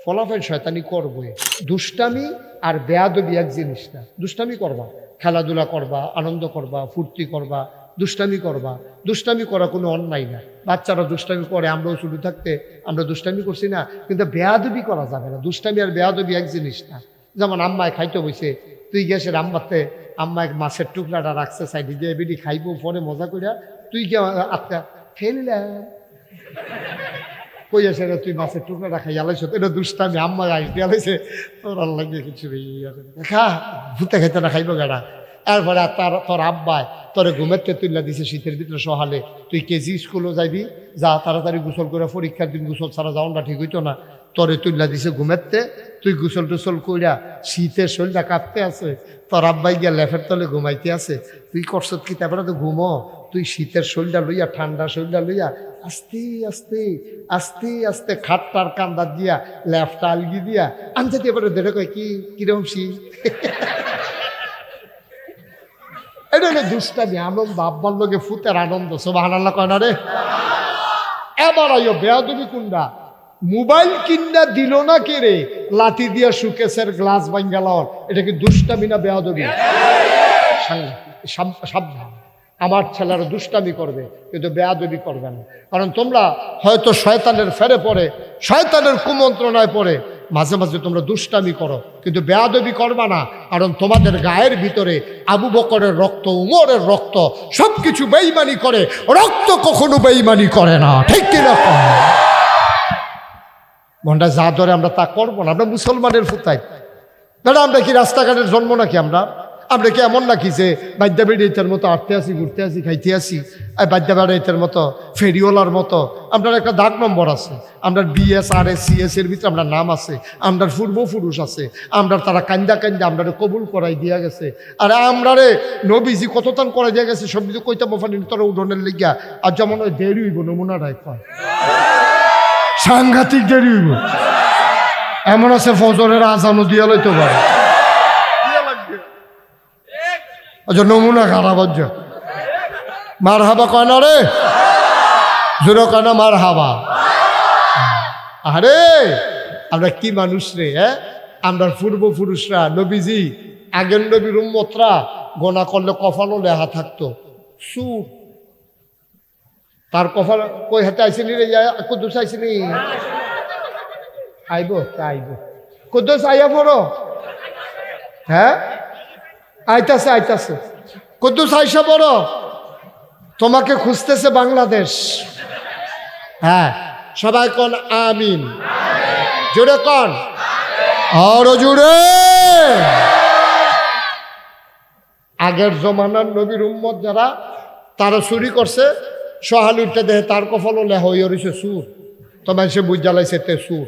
ফলাফল শয়তানি করবে। দুষ্টামি আর বেয়াদবি এক জিনিস না। দুষ্টামি করবা, খেলাধুলা করবা, আনন্দ করবা, ফুর্তি করবা, দুষ্টামি করবা। দুষ্টামি করা কোনো অন্যায় না। বাচ্চারা দুষ্টামি করে, আমরাও শুরু থাকতে আমরা দুষ্টামি করছি না, কিন্তু বেয়াদবি করা যাবে না। দুষ্টামি আর বেয়াদবি এক জিনিস না। যেমন আম্মায় খাইতে বসে, তুই গ্যাসের আম্মাতে আম্মায় মাছের টুকরাটা রাখছে সাইডে দিয়ে বেটি খাইবো, পরে মজা করিয়া তুই কে আত্মা খেলিলা কই আসে না, তুই মাছের টুকরাটা খাই আলাইছ, এটা দুষ্টামি। আম্মায় আইডিয়া লাইছে, তোর আল্লাহ কিছু খা, ভূতে খাইতে না খাইবো গাড়া। এরপরে তোর আব্বায় তোরে ঘুমেতে তুললা দিছে শীতের ভিতরে সহালে, তুই কেজি স্কুলও যাইবি, যা তাড়াতাড়ি গোসল করে, পরীক্ষার দিন গোসল ছাড়া যাওয়াটা ঠিক হইতো না, তোরে তুললা দিছে ঘুমেতে, তুই গোসল টোসল কইরা শীতের শরীরটা কাঁপতে আছে, তোর আব্বাই গিয়া লেফের তলে ঘুমাইতে আছে, তুই করছত কি তারপরে তো ঘুমো, তুই শীতের শরীরটা লইয়া ঠান্ডা শরীরটা লইয়া আস্তে আস্তে আস্তে আস্তে খাটটার কান্দা দিয়া লেফটা আলগি দিয়া আনতে এবারে দেখে কয় কি কিরম শীত। এটা হলো দুষ্টামি, আনন্দ, আব্বার লোকে ফুতের আনন্দ। সুবহানাল্লাহ কয় না রে? এবার আইও বেয়াদবি কুন্ডা, মোবাইল কিন্না দিল না কে রে, লাঠি দিয়া সুকেশের গ্লাস ভাঙ্গালার, এটা কি দুষ্টামি না বেয়াদবি? সাবধান, আমার ছেলেরা দুষ্টামি করবে কিন্তু বেয়াদবি করবে না। কারণ তোমরা হয়তো শয়তানের ফেরে পড়ে, শয়তানের কুমন্ত্রণায় পড়ে মাঝে মাঝে তোমরা দুষ্টামি করো, কিন্তু বেয়াদবি করবা না। কারণ তোমাদের গায়ের ভিতরে আবু বকরের রক্ত, উমরের রক্ত, সবকিছু বেঈমানি করে, রক্ত কখনো বেঈমানি করে না। ঠিক কিনা? মনটা যা ধরে আমরা তা করবো না। আমরা মুসলমানের ফুতাই দাদা, আমরা কি রাস্তাঘাটের জন্ম নাকি? আমরা কি এমন নাকি যে বাদ্যা বেড়াইতের মতো আটতে আসি, ঘুরতে আসি, খাইতে আসি, আর বাদ্যা বেড়াইতের মতো, ফেরিওয়ালার মতো? আমরা একটা দাগ নম্বর আছে, আমরা BS RS CS এর ভিতরে আমরা নাম আছে, আমরা পূর্বপুরুষ আছে, আমরা তারা কান্দা কান্দা আমরা কবুল করাই দিয়া গেছে। আর আমরা রে নবীজি কতটান করাই দিয়া গেছে, সব কিছু কইতে মোফানি তোরা উঠোনের লিগা। আর যেমন ওই দেরি হইব, নমুনাটাই কয় সাংঘাতিক দেরি হইব। এমন আছে ফজরের আজানও দিয়া লইতে পারে, নমুনা খারাপ। মার হাবা কয় না রে, জোর কয় না মার হাবা। আরে আমরা কি মানুষ রে! আমরা পূর্বপুরুষরা, নবীজি, আগের নবীর উম্মতরা গোনা করলে কপালও লেহা থাকতো সুর। তার কপাল কই হাতে আইসিনি রে, কুদ্দুস আইসিনি? আইব আইব, কুদ্দুস আইয়া পড়ো। হ্যাঁ, আইতাছে আইতাছে, কুদ্দুস আইসা বড়, তোমাকে খুঁজতেছে বাংলাদেশ। হ্যাঁ, সবাই কন আমিন, জোরে কন, আরো জোরে। আগের জমানার নবীর উম্মত যারা, তারা চুরি করছে, সহালুরটা দেহে তার কপালও লেহা হইয়া রয়েছে সুর। তোমার সে বুঝ জ্বালাইছে তে সুর।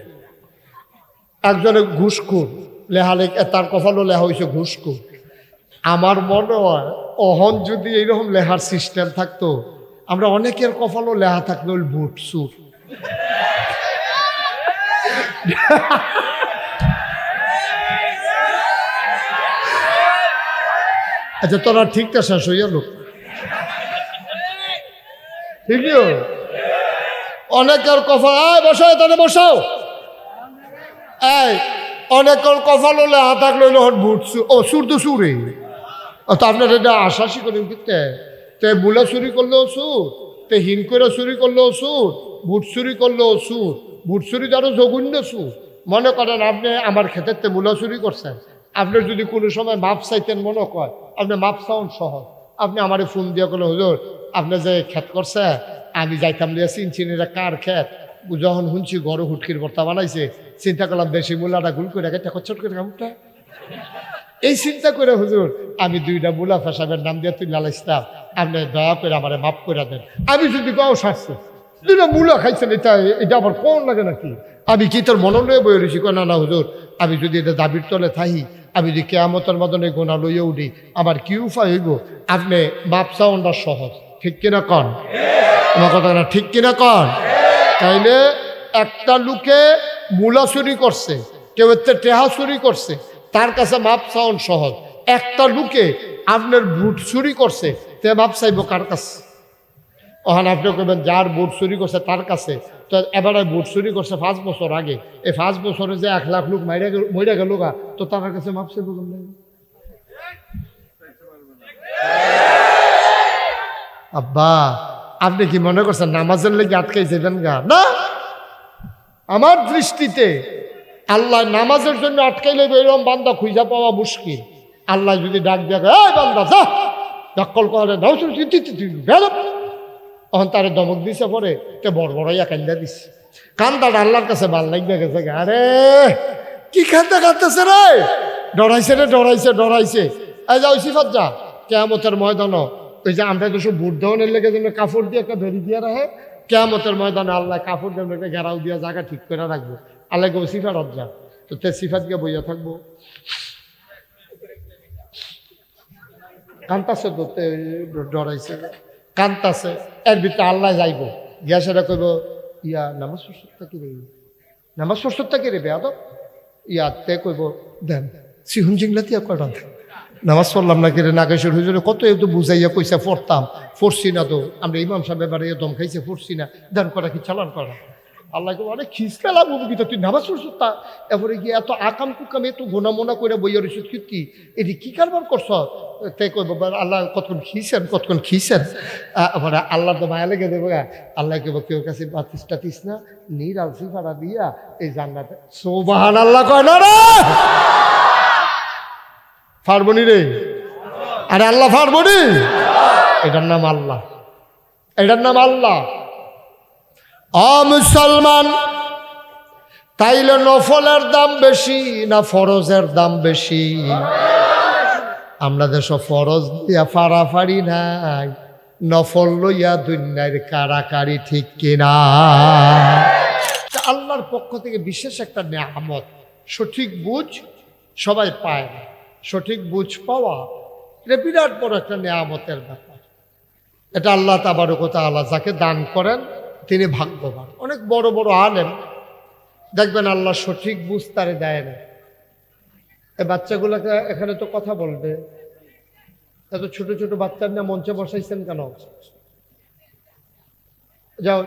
একজনে ঘুষখুর লেহালে, তার কপালও লেহা হয়েছে ঘুষখুর। আমার মনে হয় অহন যদি এইরকম লেহার সিস্টেম থাকতো, আমরা অনেকের কপালও লেহা থাকতো ভুট সুর। আচ্ছা, তোরা ঠিকটা শেষ হইয়া লোক ঠিকই, অনেকের কপাল বসাও, তাহলে বসাও। এই অনেকের কপালও লেহা থাকলো ভুট সুর। ও সুর তো সুরে, তো আপনার এটা আশ্বাসই করেন কিতে, তে বুলা চুরি করলেও সুর, তে হিন করে চুরি করলেও সুর, বুট চুরি করলেও সুর। বুট চুরি আরও জঘন্য সুর। মনে করেন আপনি আমার ক্ষেতের তে বুলা চুরি করছেন, আপনার যদি কোনো সময় মাপ চাইতেন, মনে কয় আপনি মাপ চাওন সহজ। আপনি আমারে ফোন দিয়ে করলেন, হুজুর আপনি যে ক্ষেত করছে, আমি যাইতাম লিয়া চিনচিনিরা কার ক্ষেত, যখন শুনছি গরু হুটকির ভর্তা বানাইছে, চিন্তা করলাম দেশি মূলাটা গুল করে রেখে চট করে কামটা। এই চিন্তা করে হুজুর আমি 2টা মুলা ফেসাবের নাম দিয়ে তুই লালাইছিলাম, আপনি দয়া করে আমার মাফ করে দেন। আমি যদি গাও সারছে 2টা মুলা খাইছেন, এটা আমার কোন লাগে নাকি? আমি কি তোর মনোনয় বই রয়েছি? না না হুজুর, আমি যদি এটা দাবির তলে থাকি, আমি যদি কেয়ামতের মদনে গোনা লইয়া উঠি, আমার কি উপায় হইব? আপনি মাপ চাওয়াটা সহজ, ঠিক কিনা কন? আমার কথা না, ঠিক কিনা কন? তাইলে একটা লোকে মুলা চুরি করছে, কেউ এতে টেহা চুরি করছে, তার কাছে মাপ চাওন সহজ। একটা লোকে আপনার বুট চুরি করছে, তে মাপ চাইব কার কাছে? ওখানে আপনি কইবেন যার বুট চুরি করছে তার কাছে, তো এবারে ভোট চুরি করছে 5 বছর আগে, এই 5 বছরে যে 1 লাখ লোক মরে গেল গা, তো তার কাছে মাপ চাইব কেমনে? আব্বা আপনি কি মনে করছেন নামাজের লেগে আটকাই যাবেন গা? না, আমার দৃষ্টিতে আল্লাহ নামাজের জন্য আটকাইলে এরকম বান্দা খুঁজা পাওয়া মুশকিল। আল্লাহ যদি ডাক দিয়ে এই বান্দা যা দখল করে দাও, তখন তারে দমক দিছে, পরে তে বড় বড় কান্দা দিছে, কান্দাটা আল্লাহর কাছে ভাল লাগবে গেছে। আরে কি কান্দা কাঁদতেছে রে, ডরাইছে রে, ডরাইছে। এই যা ওই সিফাত যা কেয়ামতের ময়দান, ওই যে আমরা তো সব ভোট দেওয়ানের লেগে যেন কাপড় দিয়ে একটা বেরি দিয়ে রাখে, কেয়ামতের ময়দানে আল্লাহ কাপড় দিয়ে একটা ঘেরাও দিয়ে জায়গা ঠিক করে রাখবো। আল্লাহ কেউ সিফাত যা, তো তে সিফাত গিয়ে বইয়া থাকবো, কান্তাছে তো ডরাইছে, কান্তাছে। এর ভিতরে আল্লাহ যাইব গিয়া সেটা কইব, ইয়া নামাজ প্রস্তুতটা কি রে, নামাজ প্রস্তুতটা কি রে বেয়াদ, ইয়াতে কইব দেন সিহুন জিংলাতি কয়টা নামাজ পড়লাম না কিরে, নাগেশ্বর হুজুরে কত একটু বুঝাইয়া কইসা পড়তাম, পড়ছি না তো, আমরা ইমাম সাহেব এবারে দম খাইছে, পড়ছি না, দেন করা কি চালান করা। আল্লাহকে অনেক খিসকালা বুবি তো তুই নামাজ পড়ছতা, এরপরে গিয়ে এত আকাম কুকাম এত গোনামোনা করে বইয়া রইছ কি এটি কি কারবার করছ? তাই কইব আল্লাহ কতক্ষণ খিসেন। এবারে আল্লাহ তো মায়া লেগে দেবো, আল্লাহ কেবল কেউ কাছে বাতিস টাতিস না, নীর আলসি ভাড়া দিয়া এই জান্নাতে সুবহানাল্লাহ কয় না রে, পারবনি রে, আরে আল্লাহ পারবনি, এটার নাম আল্লাহ, এটার নাম আল্লাহ। মুসলমান, তাইলে নফলের দাম বেশি না ফরজের দাম বেশি? আমরা দেশ ফরজ দিয়া ফাড়াফাড়ি নাই, নফল লইয়া দুনিয়ার কারাকারি, ঠিক কিনা? আল্লাহর পক্ষ থেকে বিশেষ একটা নেয়ামত, সঠিক বুঝ সবাই পায় না, সঠিক বুঝ পাওয়া এটা বিরাট বড় একটা নেয়ামতের ব্যাপার। এটা আল্লাহ তাবারক ওয়া তাআলা যাকে দান করেন তিনি ভাগ্যবান। অনেক বড় বড় আলেম দেখবেন আল্লাহ সঠিক বুঝ তারে দেয় না। এই বাচ্চাগুলোকে এখানে তো কথা বলবে, এত ছোট ছোট বাচ্চার না মঞ্চে বসাইছেন কেন? যাও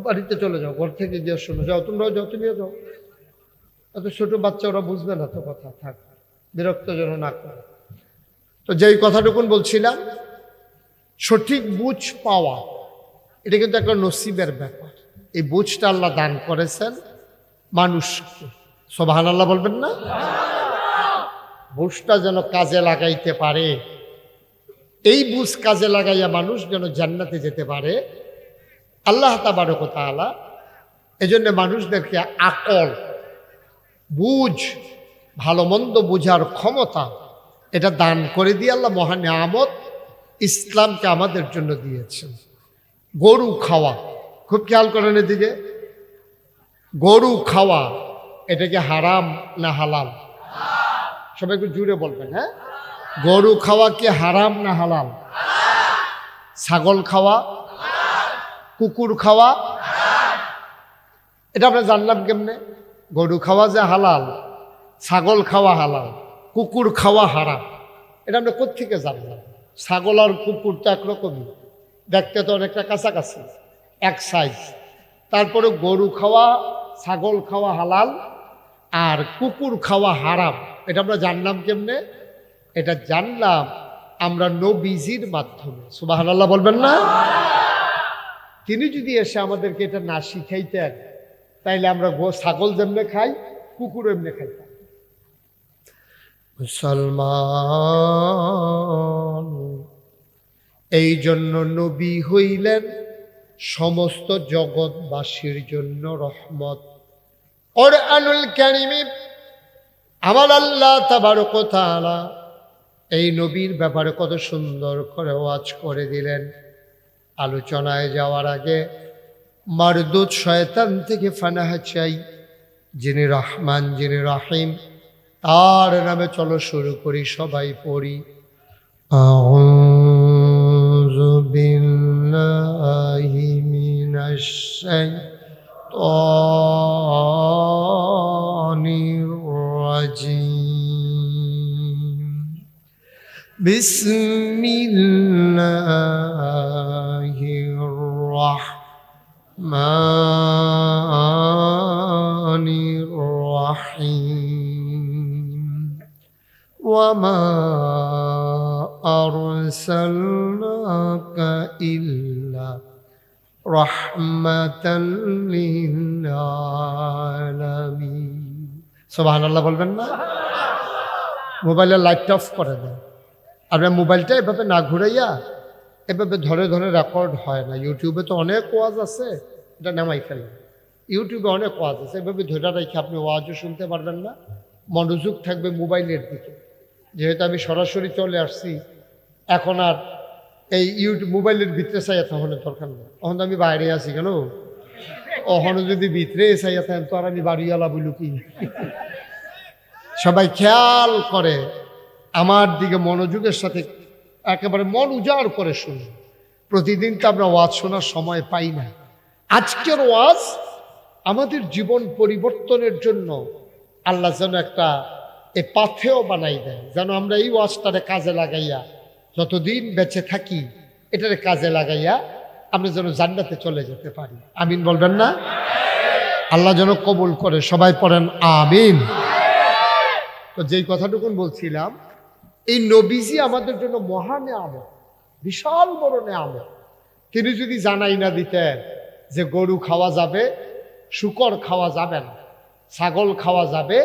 বাড়িতে চলে যাও, ঘর থেকে গিয়ে শোনো, যাও তোমরাও যাও, তুমিও যাও। এত ছোট বাচ্চা ওরা বুঝবে না তো কথা, থাক, বিরক্ত যেন না করে। তো যেই কথাটুকুন বলছিলাম, সঠিক বুঝ পাওয়া এটা কিন্তু একটা নসিবের ব্যাপার। এই বুঝটা আল্লাহ দান করেছেন মানুষকে, সুবহানাল্লাহ বলবেন না? বুঝটা যেন কাজে লাগাইতে পারে, এই বুঝ কাজে লাগাইয়া মানুষ যেন জান্নাতে যেতে পারে, আল্লাহ তাবারক ওয়া তাআলা এজন্য মানুষদেরকে আকল, বুঝ, ভালো মন্দ বুঝার ক্ষমতা এটা দান করে দিয়ে আল্লাহ মহান নিয়ামত ইসলামকে আমাদের জন্য দিয়েছেন। গরু খাওয়া, খুব খেয়াল করেন এদিকে, গরু খাওয়া এটা কি হারাম না হালাল? সবাই একটু জুড়ে বলবেন, হ্যাঁ? গরু খাওয়া কি হারাম না হালাল? ছাগল খাওয়া, কুকুর খাওয়া, এটা আমরা জানলাম কেমনে? গরু খাওয়া যে হালাল, ছাগল খাওয়া হালাল, কুকুর খাওয়া হারাম, এটা আমরা কোত্থেকে জানলাম? ছাগল আর কুকুর তো একরকমই, দেখতে তো অনেকটা কাছাকাছি, এক সাইজ। তারপরে গরু খাওয়া, ছাগল খাওয়া হালাল আর কুকুর খাওয়া হারাম, এটা আমরা জানলাম কেমনে? এটা জানলাম আমরা নবীজির মাধ্যমে, সুবহানাল্লাহ বলবেন না? তিনি যদি এসে আমাদেরকে এটা না শিখাইতেন তাইলে আমরা ছাগল যেমনে খাই, কুকুর এমনি খাইতাম। মুসলমান, এই জন্য নবী হইলেন সমস্ত জগৎবাসীর জন্য রহমত। কুরআনুল কারীমে আমার আল্লাহ তাবারক ওয়া তাআলা এই নবীর ব্যাপারে কত সুন্দর করে ওয়াজ করে দিলেন। আলোচনায় যাওয়ার আগে মারদুদ শয়তান থেকে ফানাহ চাই, যিনি রহমান, যিনি রহিম, তার নামে চলো শুরু করি, সবাই পড়ি। আউযু বিল্লাহি মিনাশ শাইতানির রাজিম। বিসমিল্লাহির রাহমানির الرحيم وما أرسلناك إلا رحمة للعالمين سبحان الله বলবেন না মোবাইলের লাইটটা অফ করে দেন আপনার মোবাইলটা এভাবে না ঘুরাইয়া এভাবে ধরে ধরে রেকর্ড হয় না ইউটিউবে তো অনেক ওয়াজ আছে এটা নামাই ফেলেন ইউটিউবে অনেক ওয়াজ আছে এভাবে ধরে রেখে আপনি ওয়াজও শুনতে পারবেন না মনোযোগ থাকবে মোবাইলের দিকে যেহেতু আমি সরাসরি চলে আসছি এখন আর এই ইউটিউব মোবাইলের ভিতরে চাইয়া তখন দরকার নেই তখন তো আমি বাইরে আছি কেন ওখানে যদি ভিতরে চাইয়া থাকেন তো আর আমি বাড়িওয়ালা বলু কি সবাই খেয়াল করে আমার দিকে মনোযোগের সাথে একেবারে মন উজাড় করে শুনি প্রতিদিন তো আমরা ওয়াজ শোনার সময় পাই না আজকের ওয়াজ আমাদের জীবন পরিবর্তনের জন্য আল্লাহ যেন একটা এ পাথেও বানাই দেয় যেন আমরা এই ওয়াজটারে কাজে লাগাইয়া যতদিন বেঁচে থাকি এটারে কাজে লাগাইয়া আমরা যেন জান্নাতে চলে যেতে পারি আমিন বলবেন না আল্লাহ যেন কবুল করে সবাই পড়েন আমিন তো যেই কথাটুকুন বলছিলাম এই নবীজি আমাদের জন্য মহা নেয়ামত বিশাল বড় নেয়ামত তিনি যদি জানাই না দিতেন যে গরু খাওয়া যাবে শূকর খাওয়া যাবে না ছাগল খাওয়া যাবে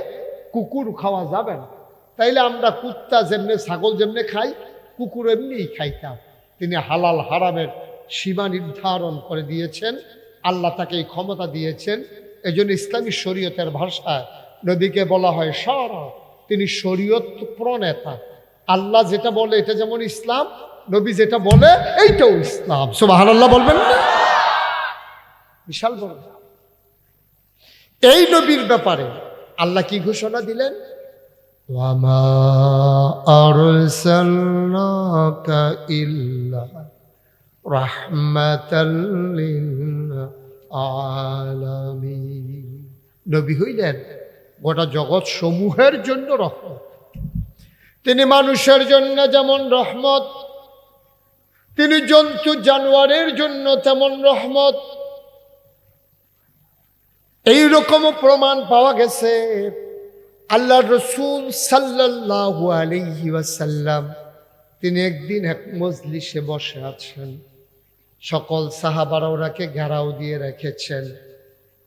কুকুর খাওয়া যাবে না তাইলে আমরা কুত্তা যেমনে ছাগল যেমনে খাই কুকুর এমনিই খাইতাম তিনি হালাল হারামের সীমা নির্ধারণ করে দিয়েছেন আল্লাহ তাকে এই ক্ষমতা দিয়েছেন এই জন্য ইসলামী শরীয়তের ভাষায় নবীকে বলা হয় সারা তিনি শরীয়ত প্রণেতা আল্লাহ যেটা বলে এটা যেমন ইসলাম নবী যেটা বলে এইটাও ইসলাম সুবহানাল্লাহ বলবেন না বিশাল বড় এই নবীর ব্যাপারে আল্লাহ কি ঘোষণা দিলেন ওয়ামা আরসালনাকা ইল্লা রাহমাতাল লিল আলামিন নবী হইলেন গোটা জগৎ সমূহের জন্য রহমত তিনি মানুষের জন্য যেমন রহমত তিনি জন্তু জানোয়ারের জন্য তেমন রহমত এইরকমও প্রমাণ পাওয়া গেছে আল্লাহ রসুল সাল্লাল্লাহু আলাইহি ওয়াসাল্লাম তিনি একদিন এক মজলিসে বসে আছেন সকল সাহাবারা ওনাকে ঘেরাও দিয়ে রেখেছেন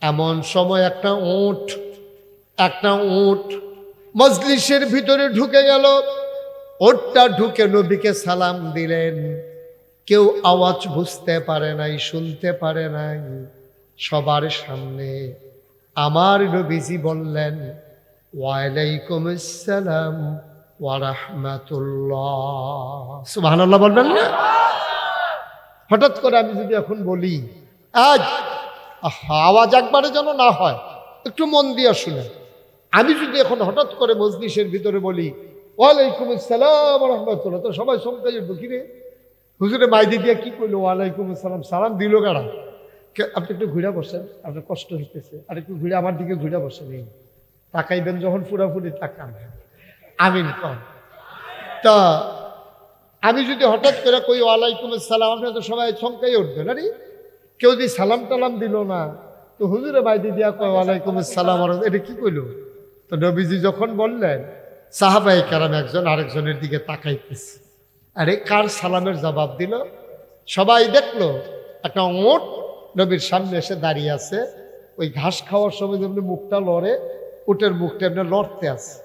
এমন সময় একটা উট মজলিসের ভিতরে ঢুকে গেল ওটটা ঢুকে নবীকে সালাম দিলেন কেউ আওয়াজ বুঝতে পারে নাই শুনতে পারে নাই সবার সামনে আমার নবীজি বললেন ওয়ালাইকুম আসসালাম ওয়া রাহমাতুল্লাহ সুবহানাল্লাহ বলবেন না হঠাৎ করে আমি যদি এখন বলি আজ আওয়াজ একবারে যেন না হয় একটু মন দিয়ে শুনেন আমি যদি এখন হঠাৎ করে মজলিসের ভিতরে বলি ওয়ালাইকুম আসসালাম ওয়া রাহমাতুল্লাহ তো সবাই চমকে যাবে কি রে হুজুরে মাইদি দিয়া কি কইলো ওয়ালাইকুম আসসালাম সালাম দিল কারা আপনি একটু ঘুরে বসেন আপনার কষ্ট হইতেছে আর একটু ঘুরে আমার দিকে ঘুরে বসেন এই তাকাইবেন যখন পুরাপুরি তাকান আমিন কন তা আমি যদি হঠাৎ করে কই ওয়ালাইকুম আসসালাম আপনি তো সবাই চমকাই উঠবেন আরে কেউ যদি সালাম টালাম দিল না তো হুজুরে মাইদি দিয়া কয় ওয়ালাইকুম আসসালাম এটা কি কইলো তো নবীজি যখন বললেন সাহাবায়ে কেরাম একজন আরেকজনের দিকে তাকাইতেছে আরে কার সালামের জবাব দিল সবাই দেখলো একটা ওট নবীর সামনে এসে দাঁড়িয়ে আছে ওই ঘাস খাওয়ার সময় যেমনি মুখটা লড়ে ওটের মুখটা এমনি লড়তে আছে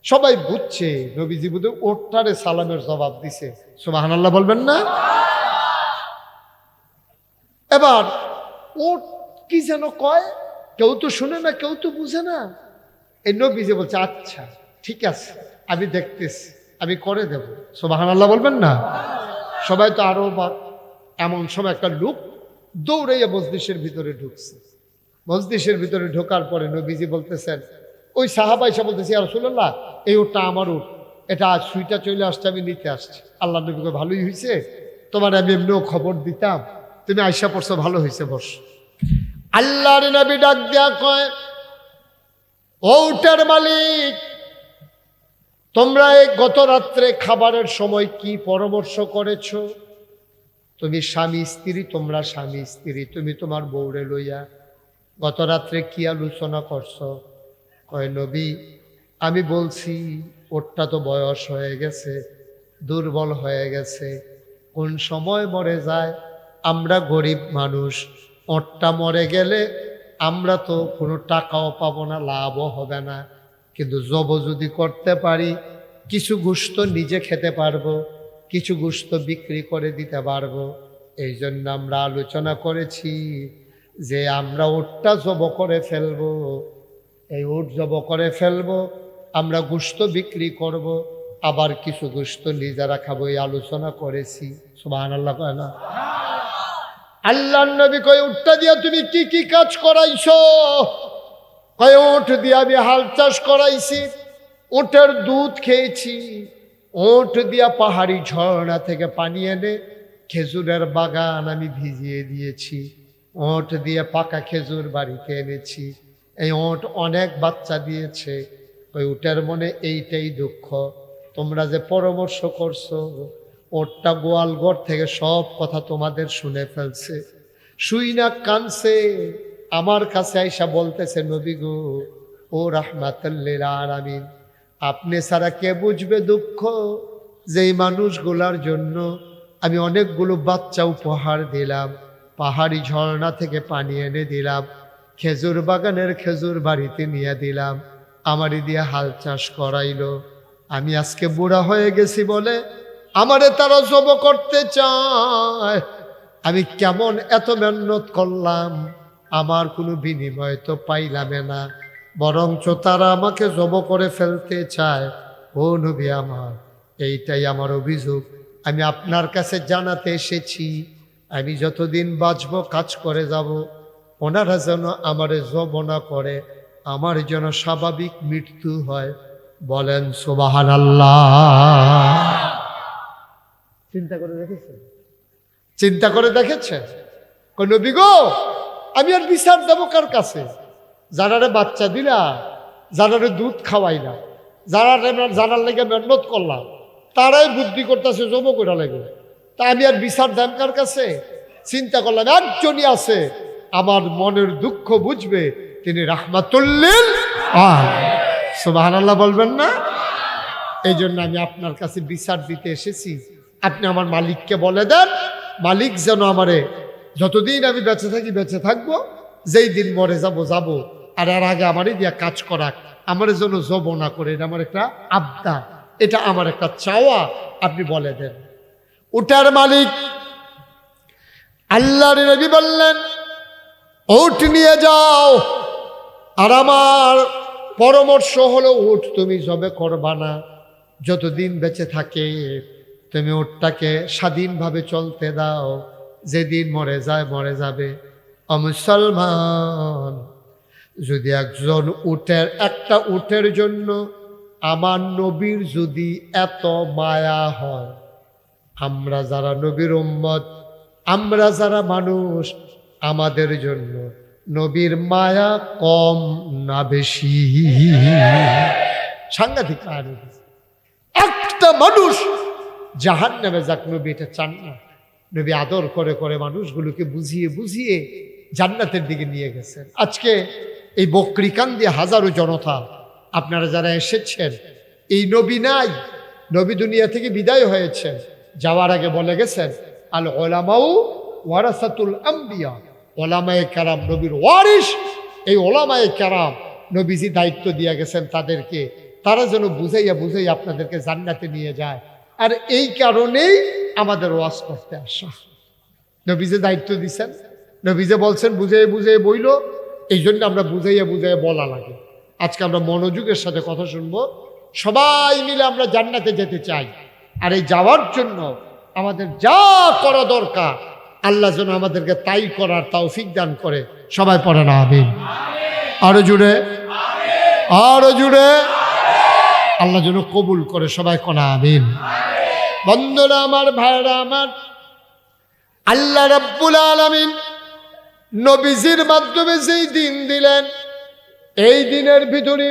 সবাই বুঝছে নবীজি বুধ ওটটারে সালামের জবাব দিছে সুবহানাল্লাহ বলবেন না এবার ওট কি যেন কয় কেউ তো শুনে না কেউ তো বুঝে না এই নবীজি বলছে আচ্ছা ঠিক আছে আমি দেখতেছি আমি করে দেব সুবহানাল্লাহ বলবেন না সবাই তো আরো এমন সময় একটা লোক দৌড়াইয়া মজলিসের ভিতরে ঢুকছে মজলিসের ভিতরে ঢোকার পরে নবীজি বলতেছেন ওই সাহাবা এসে বলতেছে ইয়া রাসূলুল্লাহ এই ওটা আমার উট এটা আজ সুইটা চলে আসছে আমি নিতে আসছি আল্লাহ নবীকে ভালোই হয়েছে তোমার আমি এমনিও খবর দিতাম তুমি আইসা পড়ছো ভালো হয়েছে বস আল্লাহর নবী ডাক দেয়া কয় ও উটের মালিক তোমরা এই গত রাত্রে খাবারের সময় কি পরামর্শ করেছো তুমি স্বামী স্ত্রী তোমরা স্বামী স্ত্রী তুমি তোমার বউরে লইয়া গত রাত্রে কি আলোচনা করছো কয় নবী, আমি বলছি ওরটা তো বয়স হয়ে গেছে, দুর্বল হয়ে গেছে, কোন সময় মরে যায়। আমরা গরিব মানুষ, ওরটা মরে গেলে আমরা তো কোনো টাকাও পাবো না, লাভও হবে না, কিন্তু জব যদি করতে পারি কিছু গোশত নিজে খেতে পারবো, কিছু গোশত বিক্রি করে দিতে পারবো। এই জন্য আমরা আলোচনা করেছি যে আমরা ওটটা জব করে ফেলবো, এই উট জব করে ফেলবো, আমরা গোশত বিক্রি করব, আবার কিছু গোশত নিজেরা খাবো, এই আলোচনা করেছি। সুবহানাল্লাহ কয় না? আল্লাহর নবী কয় উটটা দিয়া তুমি কি কি কাজ করাইছো? কয় উট দিয়া আমি হাল চাষ করাইছি, উটের দুধ খেয়েছি, উট দিয়া পাহাড়ি ঝর্ণা থেকে পানি এনে খেজুরের বাগান আমি ভিজিয়ে দিয়েছি, ওট দিয়ে পাকা খেজুর বাড়িতে এনেছি, এই ওট অনেক বাচ্চা দিয়েছে। ওই উটের মনে এইটাই দুঃখ, তোমরা যে পরামর্শ করছো, ওটটা গোয়ালঘর থেকে সব কথা তোমাদের শুনে ফেলছে, শুই না কানছে, আমার কাছে আইসা বলতেছে নবী গো, ও রাহমাতুল লিল আলামিন, আপনি ছাড়া কে বুঝবে দুঃখ, যেই মানুষগুলার জন্য আমি অনেকগুলো বাচ্চা উপহার দিলাম, পাহাড়ি ঝর্ণা থেকে পানি এনে দিলাম, খেজুর বাগানের খেজুর বাড়িতে নিয়ে দিলাম, আমারই দিয়ে হাল চাষ করাইলো, আমি আজকে বুড়া হয়ে গেছি বলে আমারে তারা জব করতে চায়। আমি কেমন এত মেহনত করলাম, আমার কোনো বিনিময় তো পাইলাম না, বরঞ্চ তারা আমাকে জব করে ফেলতে চায়। ও নবী আমার, এইটাই আমার অভিযোগ, আমি আপনার কাছে জানাতে এসেছি, আমি যতদিন বাঁচব কাজ করে যাব, ওনারা যেন আমারে জব না করে, আমার যেন স্বাভাবিক মৃত্যু হয়। বলেন সুবহানাল্লাহ। চিন্তা করে দেখেছেন? চিন্তা করে দেখেছেন? কই নবী গো, আমি আর বিচার দেবো কার কাছে? যারারে বাচ্চা দিলা, যারারে দুধ খাওয়াইলা, যারার লেগে মেহনত করলাম, তারাই বুদ্ধি করতেছে জব করে লাগে, তা আমি আর বিচার দেব কার কাছে? চিন্তা করলাম একজনই আছে আমার মনের দুঃখ বুঝবে, তিনি রাহমাতুল লিল আলামিন। সুবহানাল্লাহ বলবেন না? এই জন্য আমি আপনার কাছে বিচার দিতে এসেছি। আপনি আমার মালিককে বলে দেন, মালিক যেন আমারে যতদিন আমি বেঁচে থাকি বেঁচে থাকবো, যেই দিন মরে যাব যাব, আর এর আগে আমারই দিয়া কাজ করাক, আমার যেন জব না করে, এটা আমার একটা আবদার, এটা আমার একটা চাওয়া, আপনি বলে দেন। উটার মালিক আল্লাহর নবী বললেন, উট নিয়ে যাও, আর আমার পরামর্শ হলো উট তুমি জবে করবা না, যতদিন বেঁচে থাকে তুমি উটটাকে স্বাধীনভাবে চলতে দাও, যেদিন মরে যায় মরে যাবে। মুসলমান, যদি একজন একটা উটের জন্য আমার নবীর যদি এত মায়া হয়, আমরা যারা নবীর উম্মত, আমরা যারা মানুষ, আমাদের জন্য নবীর মায়া কম না বেশি? সাংঘাতিক কাহিনী। একটা মানুষ জাহান্নামে যাক, নবী এটা চান না। নবী আদর করে করে মানুষগুলোকে বুঝিয়ে বুঝিয়ে জান্নাতের দিকে নিয়ে গেছেন। আজকে এই বকরিকান্দি হাজারো জনতা আপনারা যারা এসেছেন, এই নবী নাই, নবী দুনিয়া থেকে বিদায় হয়েছেন, যাওয়ার আগে বলে গেছেন আল উলামাউ ওয়ারাসাতুল আম্বিয়া, ওলামায়ে কেরাম নবীর ওয়ারিস। এই ওলামায়ে কেরাম নবীজি দায়িত্ব দিয়ে গেছেন তাদেরকে, তারা যেন বুঝাইয়া বুঝাইয়া আপনাদেরকে জান্নাতে নিয়ে যায়। আর এই কারণেই আমাদের ওয়াজ করতে আসা। নবীজি দায়িত্ব দিচ্ছেন, নবীজি বলছেন বুঝাইয়া বুঝাইয়া বইল, এই জন্য আমরা বুঝাইয়া বুঝাইয়া বলা লাগে। আজকে আমরা মনোযোগের সাথে কথা শুনবো, সবাই মিলে আমরা জান্নাতে যেতে চাই। আর এই যাওয়ার জন্য আমাদের যা করা দরকার, আল্লাহ যেন আমাদেরকে তাই করার তৌফিক দান করে। সবাই পড়ে না আমিন। আরো জুড়ে, আরো জুড়ে, আল্লাহ যেন কবুল করে। সবাই কোনা আমিন। বন্ধুরা আমার, ভাইরা আমার, আল্লাহ রাব্বুল আলামিন নবীজির মাধ্যমে যেই দিন দিলেন, এই দিনের ভিতরে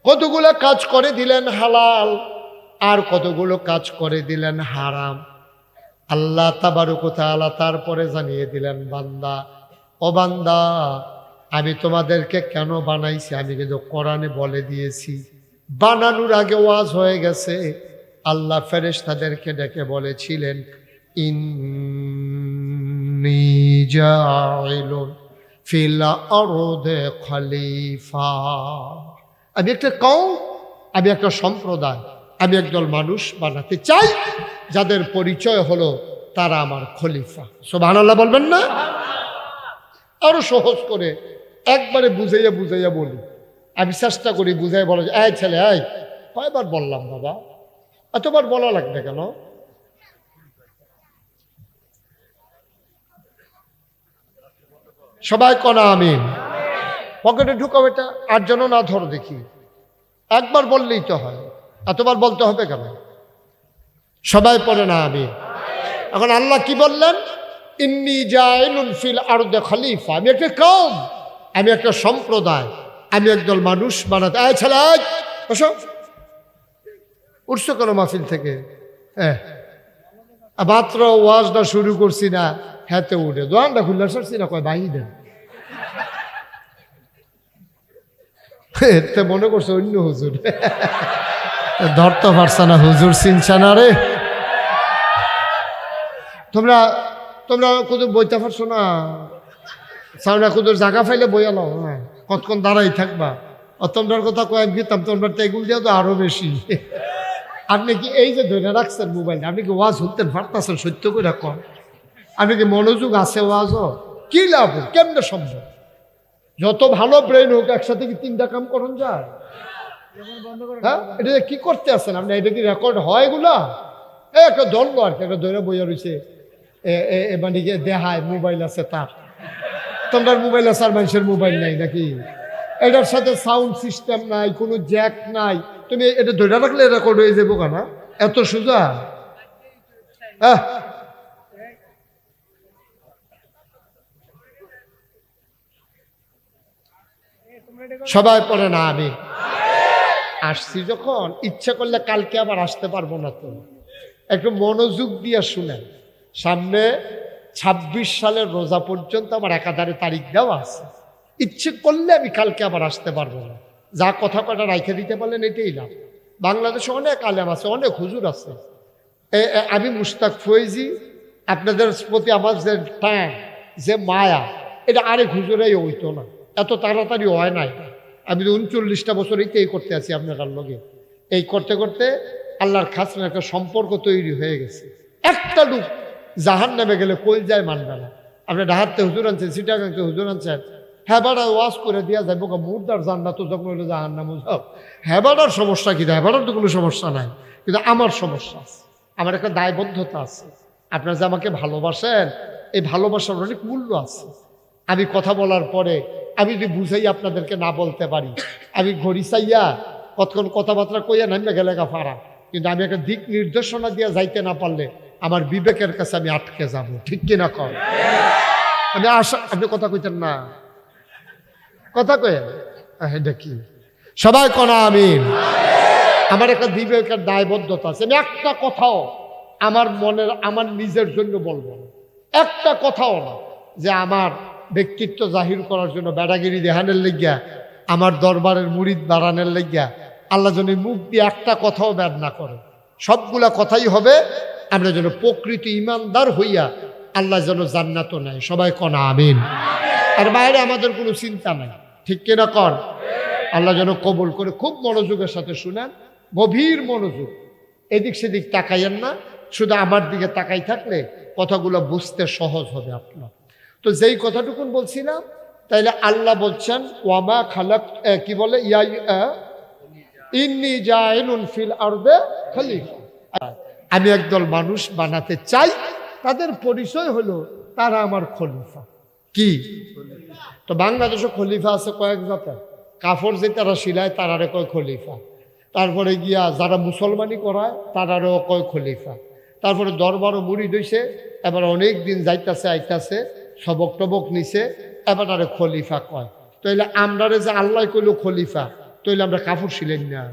কতগুলো কাজ করে দিলেন হালাল, আর কতগুলো কাজ করে দিলেন হারাম। আল্লাহ তাবারক ওয়া তাআলা তারপরে জানিয়ে দিলেন, বান্দা ও বান্দা, আমি তোমাদেরকে কেন বানাইছি আমি কিন্তু কোরআনে বলে দিয়েছি। বানানোর আগে ওয়াজ হয়ে গেছে। আল্লাহ ফেরেশতাদেরকে ডেকে বলেছিলেন, ইন্নী জাইলুন ফিল আরদে খলিফা। আমি একটা কওম, আমি একটা সম্প্রদায়, আমি একদল মানুষ বানাতে চাই যাদের পরিচয় হলো তারা আমার খলিফা। সুবহানাল্লাহ বলবেন না? আরো সহজ করে একবারে বুঝাইয়া বুঝাইয়া বলি। আমি চেষ্টা করি বুঝাই বলা যায়, এই ছেলে এই কয়বার বললাম বাবা, এতবার বলা লাগবে কেন? সবাই কনা আমিন। পকেটে ঢুকাও এটা, আর যেন না ধরো দেখি। একবার বললেই তো হয়, এতবার বলতে হবে কেন? সবাই পড়ে না আমিন। এখন আল্লাহ কি বললেন? ইন্নী জাইলুন ফিল আরদে খলিফা। আমি একটা কওম, আমি একটা সম্প্রদায়, আমি একদল মানুষ বানাতে। আয় ছেলে বসো। উঠছো কেন মাহফিল থেকে? হ্যাঁ, মাত্র ওয়াজটা শুরু করছি না, হাতে উঠে দোয়ানটা খুললে সরছি না, কয় বাহি দেন। এতে মনে করছে অন্য হুজুর, ধরতে পারছে না হুজুর, চিনছে না রে। তোমরা তোমরা কুদুর বইতে পারছো না, সামনে কুদুর জায়গা ফাইলে বইয়ালো, হ্যাঁ কতক্ষণ দাঁড়াই থাকবা। আর তোমরার কথা কয়েক দিতাম, তোমরা তো এগুলো দিয়ে তো আরো বেশি। আপনি কি এই যে ধরে রাখছেন মোবাইল, আপনি কি ওয়াজ হতে পারতেছেন? সত্য করে কম, আপনি কি মনোযোগ আছে ওয়াজও? কি লাভ, কেমনে সম্ভব? যত ভালো ব্রেন হোক, একসাথে কি তিনটা কাম করুন যায়? হ্যাঁ, এটা কি করতে আসছেন আপনি? এটা কি রেকর্ড হয় এগুলা? একটা দণ্ড আর কি, একটা ধরে বইয়া রয়েছে, মানে দেহায় মোবাইল আছে তার। তোমার মোবাইল আছে আর মানুষের মোবাইল নাই নাকি? এটার সাথে সাউন্ড সিস্টেম নাই, কোনো জ্যাক নাই, তুমি এটা ধরে রাখলে রেকর্ড হয়ে যাবো কেনা? এত সোজা? সবাই পড়ে না আমি। আসছি যখন, ইচ্ছা করলে কালকে আবার আসতে পারবো না। তো একটু মনোযোগ দিয়ে শুনেন। সামনে ২৬ সালের রোজা পর্যন্ত আমার একাধারে তারিখ দেওয়া আছে। ইচ্ছে করলে আমি কালকে আবার আসতে পারবো না। যা কথা কটা রাইখে দিতে পারলেন এটাই লাভ। বাংলাদেশে অনেক আলেম আছে, অনেক হুজুর আছে। আমি মুশতাক ফয়েজি, আপনাদের প্রতি আমার যে টান, যে মায়া, এটা আরেক হুজুরাই হইতো না, এত তাড়াতাড়ি হয় নাই। আমি ৩৯টা বছর এই করতে আছি আপনার লগে। এই করতে করতে আল্লাহর খাসনা একটা সম্পর্ক তৈরি হয়ে গেছে। একটা লোক জাহান নামে গেলে কই যায় মানবে না। আপনি ডাহাতে হুজুর আনছেন, সিটাগাংতে হুজুর আনছেন, হ্যাঁ ওয়াজ করে দিয়া যাবো মুর্দার জান্নাত তো যখন হইলো জাহান নামও যাও। হ্যাঁ সমস্যা কি? হ্যাঁ তো কোনো সমস্যা নাই, কিন্তু আমার সমস্যা আছে, আমার একটা দায়বদ্ধতা আছে। আপনারা যে আমাকে ভালোবাসেন, এই ভালোবাসার অনেক মূল্য আছে। আমি কথা বলার পরে আমি যদি বুঝাই আপনাদেরকে না বলতে পারি, আমি ঘড়ি চাইয়া কতক্ষণ কথাবার্তা কইয়া নামে গেলে ফারা, কিন্তু আমি একটা দিক নির্দেশনা দিয়ে যাইতে না পারলে আমার বিবেকের কাছে আমি আটকে যাব। ঠিক কিনা কর? আমি আশা, আপনি কথা কইতেন না, কথা কয়েন এটা কি? সবাই কনা আমিন। আমার একটা বিবেকের দায়বদ্ধতা আছে। আমি একটা কথাও আমার মনের, আমার নিজের জন্য বলবো না, একটা কথাও না যে আমার ব্যক্তিত্ব জাহির করার জন্য, বেড়াগিরি দেহানের লেগিয়া, আমার দরবারের মুরিদ বাড়ানোর লেগিয়া আল্লাহ যেন মুখ দিয়ে একটা কথাও বের না করে। সবগুলা কথাই হবে আমরা যেন প্রকৃত ইমানদার হইয়া আল্লাহ যেন জান্নাতও নেয়। সবাই কনা আমিন। আর বাইরে আমাদের কোনো চিন্তা নাই। ঠিক কিনা কর? আল্লাহ যেন কবুল করে। খুব মনোযোগের সাথে শুনেন, গভীর মনোযোগ, এদিক সেদিক তাকাইয়েন না, শুধু আমার দিকে তাকাই থাকলে কথাগুলো বুঝতে সহজ হবে আপনার। তো যেই কথাটুকুন বলছিলাম, তাইলে আল্লাহ বলছেন ওয়ামা খালাক, কি বলে, ইন্নী জাইলুন ফিল আরদে খলিফা। আমি একদল মানুষ বানাতে চাই, তাদের পরিচয় হলো তারা আমার খলিফা। কি? তো বাংলাদেশে খলিফা আছে কয়েক জাতের। কাপড় যে তারা সিলায় তারারে কয় খলিফা, তারপরে গিয়া যারা মুসলমানি করায় তারারও কয় খলিফা, তারপরে দরবারও মুড়িদ হইছে, এবার অনেক দিন যাইতাছে আইতাছে, সবক টবক নিছে, এবার আরে খলিফা কয়। তাইলে আমরারে যে আল্লাহ কইল খলিফা, তাইলে আমরা কাপড় সিলেন না,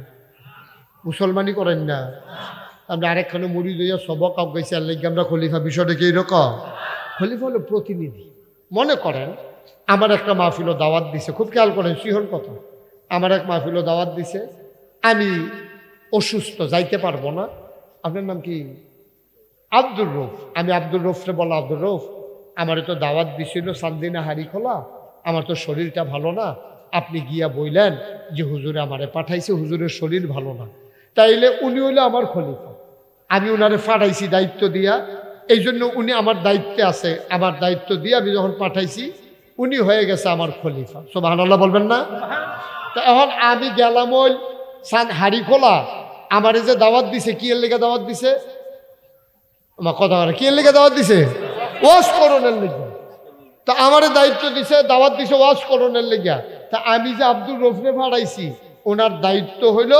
মুসলমানি করেন না, আমরা আরেকখানে মুড়ি দইয়া সবক আগাইছি আল্লাহ আমরা খলিফা। বিষয়টা কি এরকম? খলিফা হলো প্রতিনিধি। মনে করেন আমার একটা মাহফিলও দাওয়াত দিছে, খুব খেয়াল করেন শিহর কথা, আমার এক মাহফিলও দাওয়াত দিছে, আমি অসুস্থ যাইতে পারবো না। আপনার নাম কি? আব্দুর রৌফ। আমি আব্দুর রৌফরে বলা, আব্দুর রৌফ আমার তো দাওয়াত দিছিল সান্দিনা হাড়ি খোলা, আমার তো শরীরটা ভালো না, আপনি গিয়া বইলেন যে হুজুরে আমারে পাঠাইছে, হুজুরের শরীর ভালো না, তাইলে উনি হইলে আমার খলিফা, আমি উনারে পাঠাইছি দায়িত্ব দিয়া, এই জন্য উনি আমার দায়িত্বে আছে, আমার দায়িত্ব দিয়ে আমি যখন পাঠাইছি উনি হয়ে গেছে আমার খলিফা। সুবহানাল্লাহ বলবেন না? তা এখন আমি গেলাম ওই হাড়ি খোলা, আমারে যে দাওয়াত দিছে, কি এর লেগে দাওয়াত দিছে? আমার কথা বলে, কি এর লেগে দাওয়াত দিছে? ওয়াজ করণের লেগে। তা আমারে দায়িত্ব দিছে, দাওয়াত দিছে ওয়াজ করণের লেগে। তা আমি যে আব্দুর রফরে ভাড়াইছি, ওনার দায়িত্ব হইল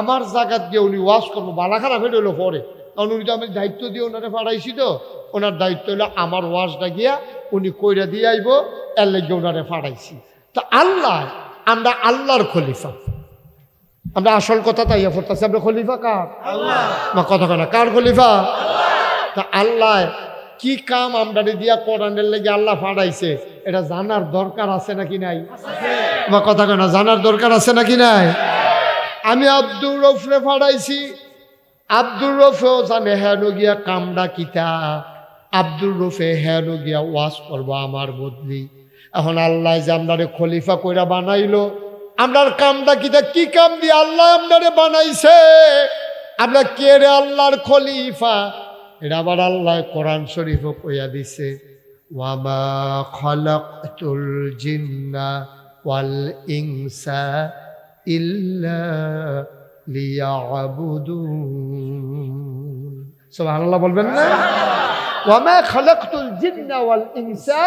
আমার জায়গাত গিয়ে উনি ওয়াজ করবো, বালা খারাপ হইল হইলো পরে, কারণ উনি তো আমি দায়িত্ব দিয়ে ওনারে ভাড়াইছি, তো ওনার দায়িত্ব হইলো আমার ওয়াজটা গিয়া উনি কইরা দিয়ে আইব, এর লেগে ওনারে ভাড়াইছি। তা আল্লাহ, আমরা আল্লাহর খলিফা, আমরা আসল কথা তাই পড়তেছি, আমরা খলিফা কার? আল্লাহ। কথা কেনা কার খলিফা? তা আল্লাহ কি কাম আমরা দিয়া কোরআনের লেগে আল্লাহ ফাড়াইছে, এটা জানার দরকার আছে নাকি নাই? বা কথা কেনা জানার দরকার আছে নাকি নাই? আমি আব্দুর রফরে ফাড়াইছি, আব্দুর রফেও জানে হ্যাঁ গিয়া কামটা কিতা, আব্দুর রফে হ্যাঁ গিয়া ওয়াজ করবো আমার বদলি। এখন আল্লাহ যে আপনারে খলিফা কইরা বানাইলো, আমরার কামটা কিতা, কি কাম দিয়ে আল্লাহ আপনারে বানাইছে? আমরা কে রে আল্লাহর খলিফা? এটা আবার আল্লাহ কোরআন শরীফও কইয়া দিছে, ওয়ামা খালাকতুল জিন্না ওয়াল ইনসা ইল্লা লিয়াবুদুন। সুবহানাল্লাহ বলবেন না? ওয়ামা খালাকতুল জিন্না ওয়াল ইনসা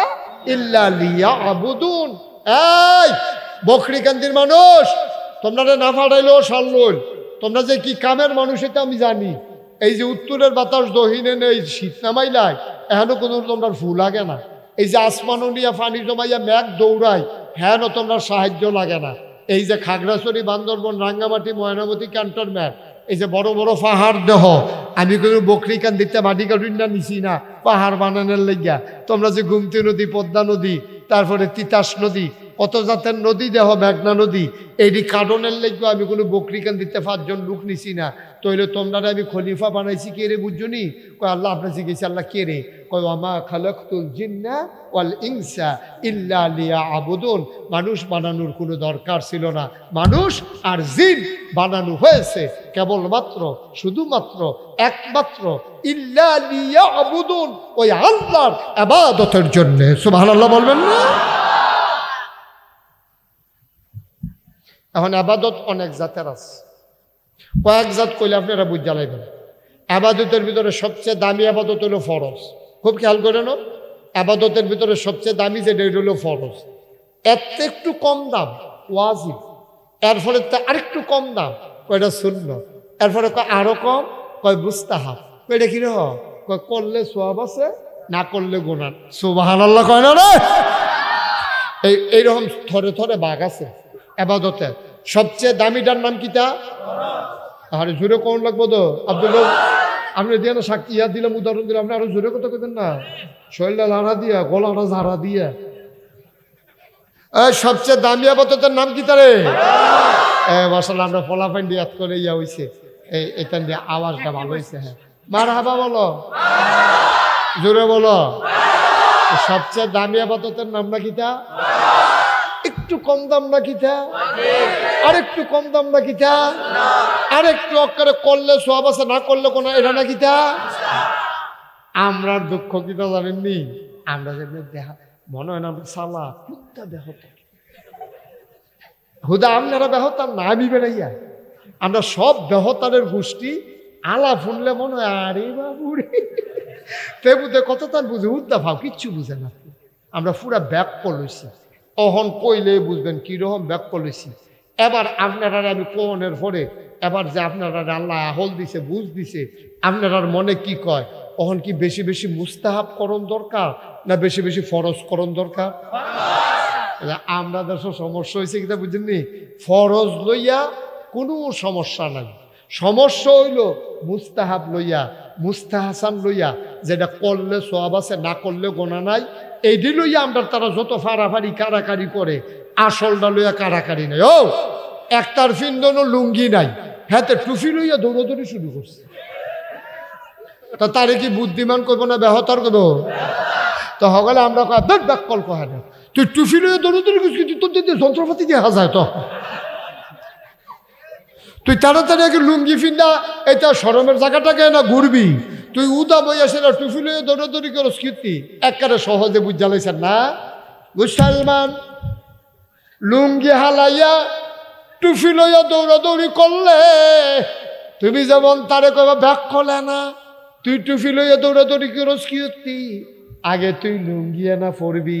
ইল্লা লিয়াবুদুন। এই বকরিকান্দির মানুষ, তোমরা না ফাটাইলো সারল, তোমরা যে কি কামের মানুষ এটা আমি জানি। এই যে উত্তরের বাতাস দহিনে নেই, শীত নামাইলাই, এখনো কোনো তোমরা ফুল লাগে না। এই যে আসমানো নিয়ে পানি জমাইয়া মেঘ দৌড়ায়, হ্যাঁ তোমরা সাহায্য লাগে না। এই যে খাগড়াছড়ি, বান্দরবন, রাঙ্গামাটি, ময়নামতি ক্যান্টনমেন্ট, এই যে বড় বড় পাহাড় দেহ, আমি কোনো বকরিকান দিতে মাটি কাটুন না নিছি না পাহাড় বানানোর লেগিয়া। তোমরা যে গুমতি নদী, পদ্মা নদী, তারপরে তিতাস নদী, কত জাতের নদী দেহ, মেঘনা নদী, এইটি কারণের লেগে আমি কোনো বকরিকান দিতে 5 জন লোক নিছি না। তইলে তোমরা আমি খলিফা বানাইছি কে রে বুঝছো নি? কয় আল্লাহ আপনার জিজ্ঞেস, আল্লাহ কে রে? কয় ওয়ামা খালাকতুল জিন্না ওয়াল ইনসা ইল্লা লিয়াবুদুন। মানুষ বানানোর কোনো দরকার ছিল না, মানুষ আর জিন বানানো হয়েছে কেবলমাত্র, শুধুমাত্র, একমাত্র ইল্লা লিয়াবুদুন, ওই আল্লাহর ইবাদতের জন্য। সুবহানাল্লাহ বলবেন না? এখন আবাদত অনেক জাতের আছে, কয়েক জাত কইলে আপনারা বুঝ জ্বালাইবেন। আবাদতের ভিতরে সবচেয়ে দামি আবাদত হলো ফরজ। খুব খেয়াল করে নো, আবাদতের ভিতরে সবচেয়ে দামি যেটা হলো ফরজ। এর একটু কম দাম ওয়াজিব, এর ফলে আরেকটু কম দাম কয়টা সুন্নাত, এরপরে কয় আরো কম, কয় মুস্তাহাব। কয়টা কি রে? কয় করলে সওয়াব আছে, না করলে গুনাহ। সুবহানাল্লাহ কয় না রে? এইরকম থরে থরে ভাগ আছে আবাদতের। সবচেয়ে দামিটার নাম কিতা? আরে জোরে কোন লাগবো তো আব্দুল, আপনি দিয়ে না সাক্ষী ইয়া দিলাম, উদাহরণ দিলাম, আপনি আরো জোরে কথা কেতেন না, শরীরটা লাড়া দিয়া, গলাটা ঝাড়া দিয়া। সবচেয়ে দামি আবাদতের নাম কি তারে? মাশাআল্লাহ, আমরা ফলাফাইন ইয়াদ করে ইয়া হইছে, এটা দিয়ে আওয়াজটা ভালো হয়েছে। হ্যাঁ মারহাবা বলো, জোরে বলো। সবচেয়ে দামি আবাদতের নাম না কিতা? একটু কম দাম না কিতা? আর একটু কম দাম না কিতা? আর একটু অক্কারে করলে সওয়াব আছে, না করলে কোনো এটা না কিতা? আমরা দুঃখ কিতা জানেননি? আমরা যে দেখা মনে হয় না আমরা সালা কুত্তা বেহত, হুদা আপনারা বেহতার না আমি বেড়াইয়া, আমরা সব বেহতারের গোষ্ঠী। আলা ফুনলে মনে হয় আরে বাবুরে তে বুঝে কত তার বুঝে, উদ্দা ভাব কিচ্ছু বুঝে না। আমরা পুরা ব্যাক পলইছি, অহন কইলে বুঝবেন কিরকম ব্যাক পলইছি। এবার আপনারা আমি কোনের পরে এবার যে আপনারা আল্লাহ আহল দিছে, বুঝ দিছে, আপনার মনে কি কয়? অহন কি বেশি বেশি মুস্তাহাব করণ দরকার না বেশি বেশি ফরজ করণ দরকার? আমরা দেশের সমস্যা হয়েছে কিনা বুঝেননি? ফরজ লইয়া কোনো সমস্যা নাই, সমস্যা হইল মুস্তাহাব লইয়া, মুস্তাহাসান লইয়া যেটা করলে সওয়াব আছে, না করলে গোনা নাই। এইটি লইয়া আমরা তারা যত ফাড়াফাড়ি কারাকারি করে, আসলটা লইয়া কারাকারি নাই। ও একটার ফিন্দনো লুঙ্গি নাই, হ্যাঁ টুফি লইয়া দৌড়াদৌড়ি শুরু করছে। তা তারে কি বুদ্ধিমান করবো না বেহতর করবো? তো হগলে আমরা ব্যাক কল কহা না, তুই টুফি লইয়া দৌড়াদৌড়ি করছিস, কিন্তু তোর যদি যন্ত্রপাতি দিয়ে হাজায় তো তুই তাড়াতাড়ি আগে লুঙ্গি ফিন্দা এটা শরমের জায়গাটাকে না ঘুরবি। তুই উদা বই আসে না টুফি লইয়া দৌড়াদৌড়ি করো কীর্তি একবারে সহজে বুঝা লাইছেন না। মুসলমান লুঙ্গি হালাইয়া টুফি লইয়া দৌড়াদৌড়ি করলে তুমি যেমন তারে কবা ব্যাক করলে না, তুই টুফি লইয়া দৌড়াদৌড়ি করস কীর্তি আগে তুই লুঙ্গি না পরবি,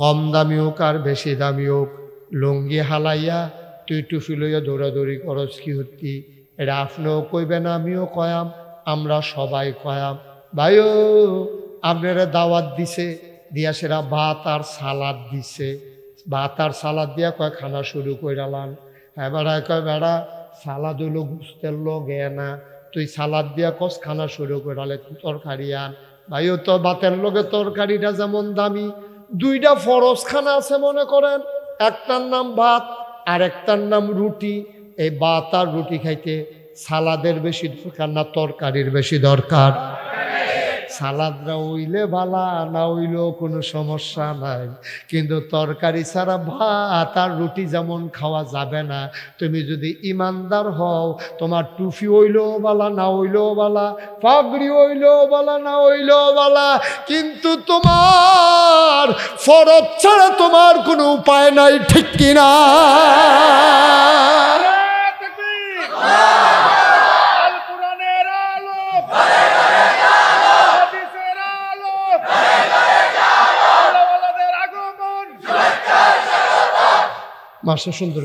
কম দামি হোক আর বেশি দামি হোক, লুঙ্গি হালাইয়া তুই টুফি লইয়া দৌড়াদৌড়ি করস কীর্তি। এটা আপনিও কইবেন, আমিও কয়াম, আমরা সবাই কয়াম। ভাইও আপনারা দাওয়াত দিছে, দিয়া সেরা ভাত আর সালাদ দিছে, ভাত আর সালাদ দিয়া কয় খানা শুরু কইরালাম। হ্যাঁ বেড়ায় কয় বেড়া সালাদ হইলো গুস্তের লগে না, তুই সালাদ দিয়া কস খানা শুরু কইরালে তুই তরকারি আন। ভাইও তো ভাতের লগে তরকারিটা যেমন দামি, দুইটা ফরজ খানা আছে মনে করেন, একটার নাম ভাত আর একটার নাম রুটি। এই ভাত আর রুটি খাইতে সালাদের বেশি দরকার না তরকারির বেশি দরকার? সালাদরা হইলে ভালা, না হইলেও কোনো সমস্যা নাই, কিন্তু তরকারি ছাড়া ভাত আর রুটি যেমন খাওয়া যাবে না। তুমি যদি ইমানদার হও, তোমার টুফি হইলেও বালা, না হইলেও বালা, পাগড়ি হইলেও বালা, না হইলেও বালা, কিন্তু তোমার ফরজ ছাড়া তোমার কোনো উপায় নাই, ঠিক কিনা? মাসে সুন্দর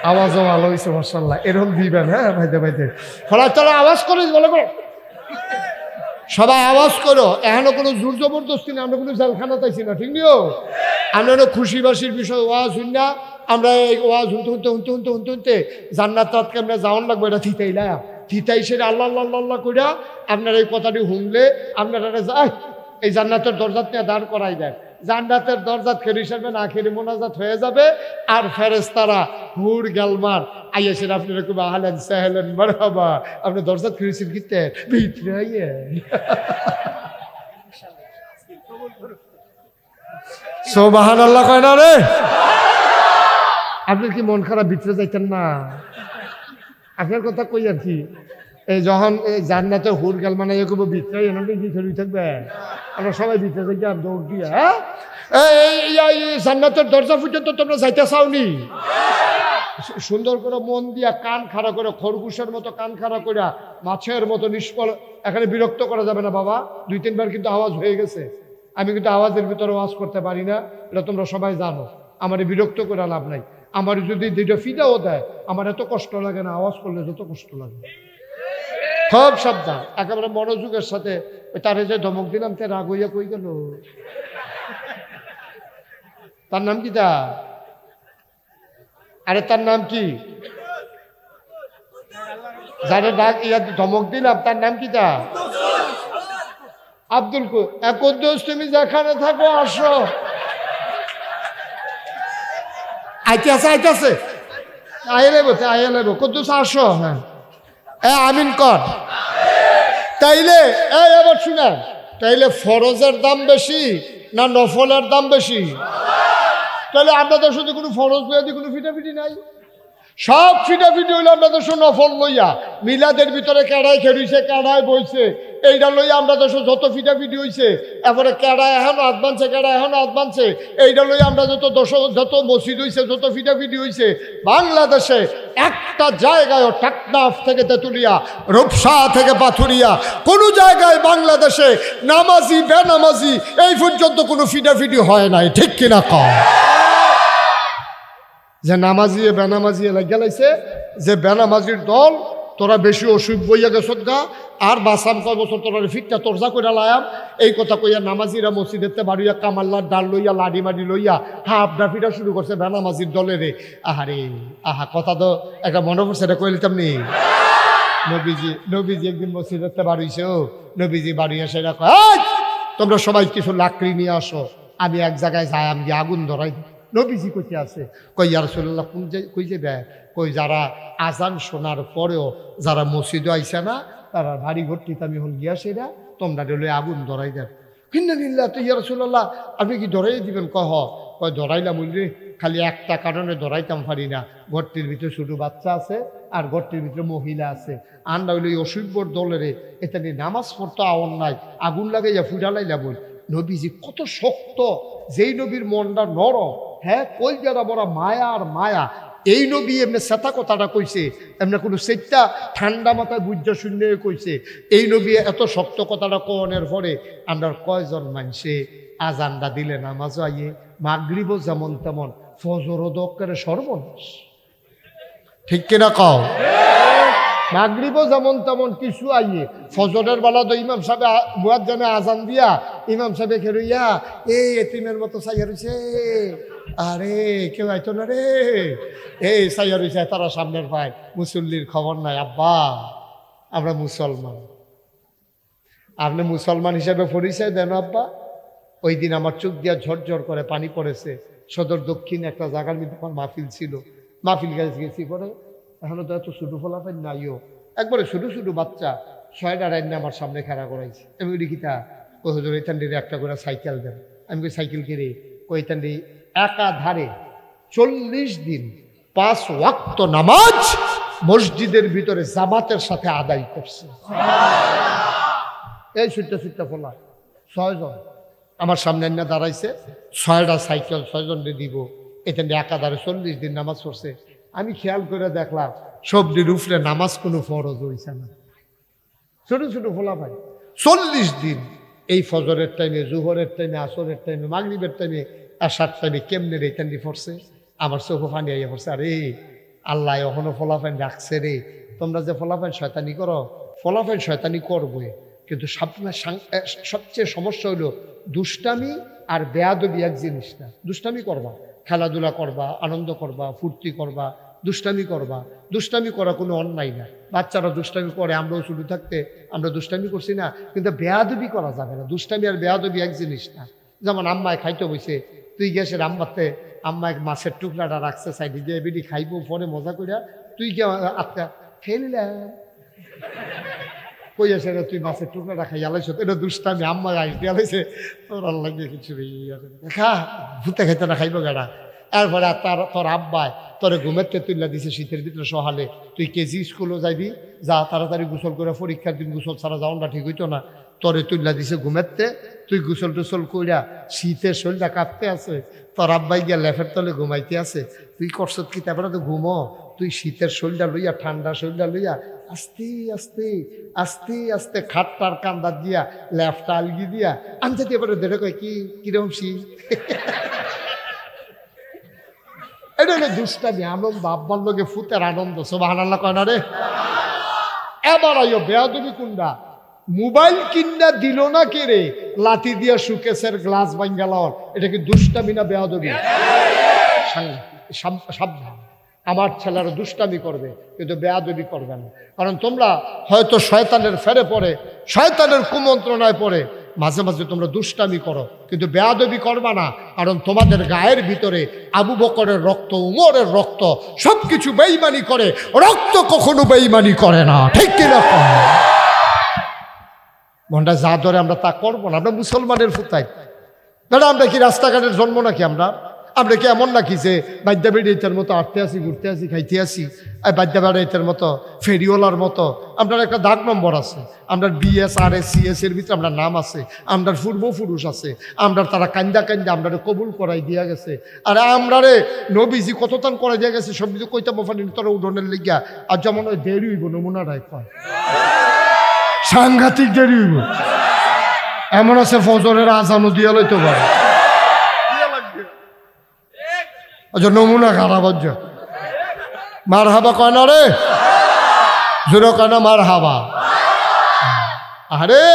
আওয়াজও ভালো হয়েছে মার্শাল্লাহ, এরকম দিবেন। হ্যাঁ ভাইতে ভাইতে ফলা তোরা আওয়াজ করে বলে করো, সবাই আওয়াজ করো। এখনো কোনো জোর জবরদস্তি না, আমরা কোনো জেলখানা চাইছি না, ঠিক নিও। আমরা খুশি বাসির বিষয় ওয়াজ শুন না, আমরা এই ওয়াজ শুনতে জান্নাত রাতকে আমরা যাওয়ান লাগবো, এটা থিতাইলা থিতাই সেরে আল্লাহ আল্লাহ আল্লাহ কইরা আপনার এই কথাটি শুনলে আপনারা যায় এই জান্নাতের দরজাত নিয়ে দাঁড় করাই দেয়। জান্নাতের দরজাত খেরি হিসাবে না খেরি মোনাজাত হয়ে যাবে, আর ফেরেশতারা হুর গালমার আইয়াছেন আপনারা খুব আহলেন সাহেলেন মারহাবা, আপনি দরজাত খেয়েছেন কিতে ভিতরে আইয়ে সুবহানাল্লাহ কয় না রে? আপনার কি মন খারাপ ভিতরে যাইতেন না? আপনার কথা কই আর কি, এই যখন জান্নাতে হুর গাল মানে খুব ভিতরে এনাকে কি খেলি থাকবে, আমরা সবাই ভিতরে যাই আর দৌড় দিয়ে। হ্যাঁ এই জান্নাতের দরজা পর্যন্ত তোমরা যাইতে চাওনি? সুন্দর করে মন দিয়া কান খাড়া করে, খরগোশের মতো কান খাড়া করে, মাছের মতো নিষ্ফল। এখানে বিরক্ত করা যাবে না বাবা, 2-3 বার কিন্তু আওয়াজ হয়ে গেছে। আমি কিন্তু আওয়াজের ভিতরে আওয়াজ করতে পারি না, এটা তোমরা সবাই জানো। আমার বিরক্ত করে লাভ নাই। আমার যদি দুইটা ফিদাও দেয় আমার এত কষ্ট লাগে না, আওয়াজ করলে যত কষ্ট লাগে। খুব সাবধান, একেবারে মনোযোগের সাথে। তারে যে ধমক দিলাম তে রাগ হইয়া কই গেল? তার নাম কি? তা আরে তার নাম কি? যারে ডাক ইয়া ধমক দিলাম তার নাম কি? তা আব্দুল কুদ্দুস, তুমি যেখানে থাকো আসো। আইতেছে আইতেছে, আইয়ে লেবো কুদ্দুস আসো। হ্যাঁ আমিন কর। তাইলে এই আবার শুনেন, তাইলে ফরজের দাম বেশি না নফলের দাম বেশি? তাহলে আমরা তো শুধু কোনো ফরজ লইয়া কোনো ফিটাফিটি নাই, সব ফিটাফিটি হইলে আমরা তো নফল লইয়া। মিলাদের ভিতরে কেড়াই খেড়িছে, কেড়াই বইছে, এইটা লইয়া আমরা তো যত ফিটাফিটি হইছে। এরপরে কেড়াই এখনো হাত বানছে, কেড়াই এখনো হাত বানছে, এইটা লইয়া আমরা যত মসজিদ হইছে, যত ফিটাফিটি হইছে। বাংলাদেশে একটা জায়গায় টেকনাফ থেকে তেঁতুলিয়া, রূপসা থেকে পাথুরিয়া, কোনো জায়গায় বাংলাদেশে নামাজি বেনামাজি এই পর্যন্ত কোনো ফিটাফিটি হয় নাই, ঠিক কিনা কম? যে নামাজি বেনামাজি লাগিয়া লাইছে, যে বেনামাজির দল তোরা বেশি অসুখ বইয়া গেছ গা, আর বাসাম কয় বছর তোরা ফিটটা তোরজা কইরা লায়াম, এই কথা কইয়া নামাজিরা মসজিদেতে বাড়িয়া কামাল্লার ডাল লইয়া লাডি মাডি লইয়া হাফডা ফিটা শুরু করছে বেনামাজির দলেরে। আহারে আহা, কথা তো একটা মনে পড়ছে, এটা কইলিতাম নি। নবীজি একদিন মসজিদে বাড়িছে, ও নবীজি বাড়ি এসে রাখো, তোমরা সবাই কিছু লাকড়ি নিয়ে আসো, আমি এক জায়গায় যাই, আমি আগুন ধরাই। নবীজি কইতে আছে, কই ইয়া রাসূলুল্লাহ কই যাবে? কই যারা আজান শোনার পরেও যারা মসজিদে আইসা না, তারা বাড়ি ঘরটিতে আমি হল গিয়া সেরা তোমরা লই আগুন ধরাই দেন। হিন্দিল্লাহ, তো ইয়া রাসূলুল্লাহ আপনি কি ধরাই দিবেন? কয় ধরাইলাম বললে, খালি একটা কারণে ধরাইতাম পারি না, ঘরটির ভিতরে ছোট বাচ্চা আছে আর ঘরটির ভিতরে মহিলা আছে, আন্ডা হইলে ওই অসভ্যর দলেরে এটা নিয়ে নামাজ পড়তো আওয়ার নাই, আগুন লাগাইয়া ফুটালাইলা বল। নবীজি কত শক্ত, যেই নবীর মনটা নরম, হ্যাঁ কই যারা বড় মায়া আর মায়া, এই নবী এমনি সেতা কথাটা কইছে, এমনি কোনো সেটা ঠান্ডা মাথায় বুঝা শূন্য কইছে। এই নবী এত শক্ত কথাটা কনের পরে আমরা কয়জন মানুষে আজানটা দিলে নামাজও আইয়ে, মাগরিবও যেমন তেমন, ফজরও দক্কারে সর্বনাশ। ঠিক কিনা কও? মাগরিবও যেমন তেমন কিছু আইয়ে, ফজরের বেলা তো ইমাম সাহেব মুয়াজ্জিনে আজান দিয়া ইমাম সাহেব খেরুইয়া এই এতিমের মতো চাইয়া রইছে, আরে কেউ আইতো না রে, এই চাইয়া রইছে তারা সামনের পায়, মুসল্লির খবর নাই। আব্বা আমরা মুসলমান, আপনি মুসলমান হিসেবে পরিচয় দেন আব্বা। ওই দিন আমার চোখ দিয়া ঝরঝর করে পানি পড়েছে, সদর দক্ষিণ একটা জায়গার মধ্যে আমার মাহফিল ছিল, মাহফিল গেছি পরে, এখনো তো এত ছোটো ফলাফেন নাইও, একবারে ছোটো ছোটো বাচ্চা 6টা রাইনে আমার সামনে খেলা করাইছে। আমি ওই কিতা ওই হুজুর এইখান দিয়ে একটা করে সাইকেল দেন। আমি কই সাইকেল কিনে ওইখান দিয়ে একাধারে 40 দিন 5 ওয়াক্ত নামাজ মসজিদের ভিতরে জামাতের সাথে আদায় করছে। এই ছুট্টা ফোলা 6 জন আমার সামনে এনে দাঁড়াইছে, 6টা সাইকেল 6 জনকে দিব, এখান দিয়ে একাধারে 40 দিন নামাজ পড়ছে। আমি খেয়াল করে দেখলাম সবজির উপরে নামাজ কোনো ফরজ হইছে না, ছোট ছোট ফোলা ভাই 40 দিন এই ফজরের টাইমে, জুহরের টাইমে, আসরের টাইমে, মাগরিবের টাইমে, আশার টাইমে কেমনে রে এখান দিয়ে পড়ছে। আমার চোখে পানি আইয়া পড়ছে, আরে আল্লাহ এখনো ফলাফাইন রাখছে রে। তোমরা যে ফলাফাইন শয়তানি করো, ফলাফাইন শয়তানি করবই, কিন্তু সবচেয়ে সমস্যা হইল দুষ্টামি আর বেয়াদবি এক জিনিস না। দুষ্টামি করবা, খেলাধুলা করবা, আনন্দ করবা, ফুর্তি করবা, দুষ্টামি করবা, দুষ্টামি করা কোনো অন্যায় না। বাচ্চারা দুষ্টামি করে, আমরাও শুরু থাকতে আমরা দুষ্টামি করছি না, কিন্তু বেয়াদবি করা যাবে না। দুষ্টামি আর বেয়াদবি এক জিনিস না। যেমন আম্মায় খাইতে বসে, তুই গেছে আম্মাতে, আম্মায় মাছের টুকরাটা রাখছে সাইডে দিয়ে, বেডি খাইবো পরে মজা করিয়া, তুই কে আটকা খেয়ে নিলাম, কই আসে রে তুই মাছের টুকরাটা খাই আলাইছ, এটা দুষ্টামি। আম্মা আইসি আলাইছে, তোর আল্লাহ কিছু খা, ভূতে খাইতে না খাইবো গাড়া। এরপরে তোর আব্বায় তোরে ঘুমেতে তুললা দিছে শীতের ভিতরে সহালে, তুই কেজি স্কুলও যাইবি, যা তাড়াতাড়ি গোসল করে, পরীক্ষার দিন গোসল ছাড়া যাওয়াটা ঠিক হইতো না, তোরে তুললা দিছে ঘুমেতে, তুই গোসল টোসল কইরা শীতের শরীরটা কাঁপতে আছে, তোর আব্বাই গিয়া লেফের তলে ঘুমাইতে আছে, তুই করছ কি? তারপরে তো ঘুমো, তুই শীতের শরীরটা লইয়া, ঠান্ডা শরীরটা লইয়া আস্তে আস্তে আস্তে আস্তে খাটটার কান্দা দিয়া, লেফটা আলগি দিয়া আনতে দিয়ে পরে ধরে কয় কি কিরম শীত। এটা হলো দুষ্টামি, আনন্দ, আব্বার লোকে ফুতের আনন্দ। সুবহানাল্লাহ কয় না রে? এবার আইও বেয়াদবি কুন্ডা, মোবাইল কিনা দিল না কে রে, লাঠি দিয়া সুকেশের গ্লাস ভাঙ্গালার, এটা কি দুষ্টামি না বেয়াদবি? সাবধান, আমার ছেলেরা দুষ্টামি করবে কিন্তু বেয়াদবি করবে না। কারণ তোমরা হয়তো শয়তানের ফেরে পড়ে, শয়তানের কুমন্ত্রণায় পড়ে, মাঝে মাঝে তোমরা দুষ্টামি করো, কিন্তু বেয়াদবি করবা না। কারণ তোমাদের গায়ের ভিতরে আবু বকরের রক্ত, উমরের রক্ত, সবকিছু বেঈমানি করে, রক্ত কখনো বেঈমানি করে না। ঠিক কিনা? মনটা যা ধরে আমরা তা করবো না। আমরা মুসলমানের ফুতাই দাদা, আমরা কি রাস্তাঘাটের জন্ম নাকি? আমরা কি এমন নাকি যে বাদ্যা বেড়াইতের মতো আটতে আসি, ঘুরতে আসি, খাইতে আসি, বাদ্যা বেড়াইতের মতো, ফেরিওয়ালার মতো? আপনার একটা দাগ নম্বর আছে, আমরা BS RS CS এর ভিতরে আমরা নাম আছে, আমরা পূর্বপুরুষ আছে, আমরা তারা কান্দা আমরা কবুল করাই দিয়া গেছে। আর আমরা রে নবীজি কতটান করাই দিয়া গেছে, সব কিছু কইতে মোফানি তোরা উঠোনের লেগিয়া। আর যেমন ওই দেরি হইব, নমুনাটাই কয় সাংঘাতিক দেরি হইব। এমন আছে ফজরের আজানও দিয়া লইতে পারে, নমুনা খারাপ। মার হাবা কয় না রে, জোরে কয় না মার হাবা। আরে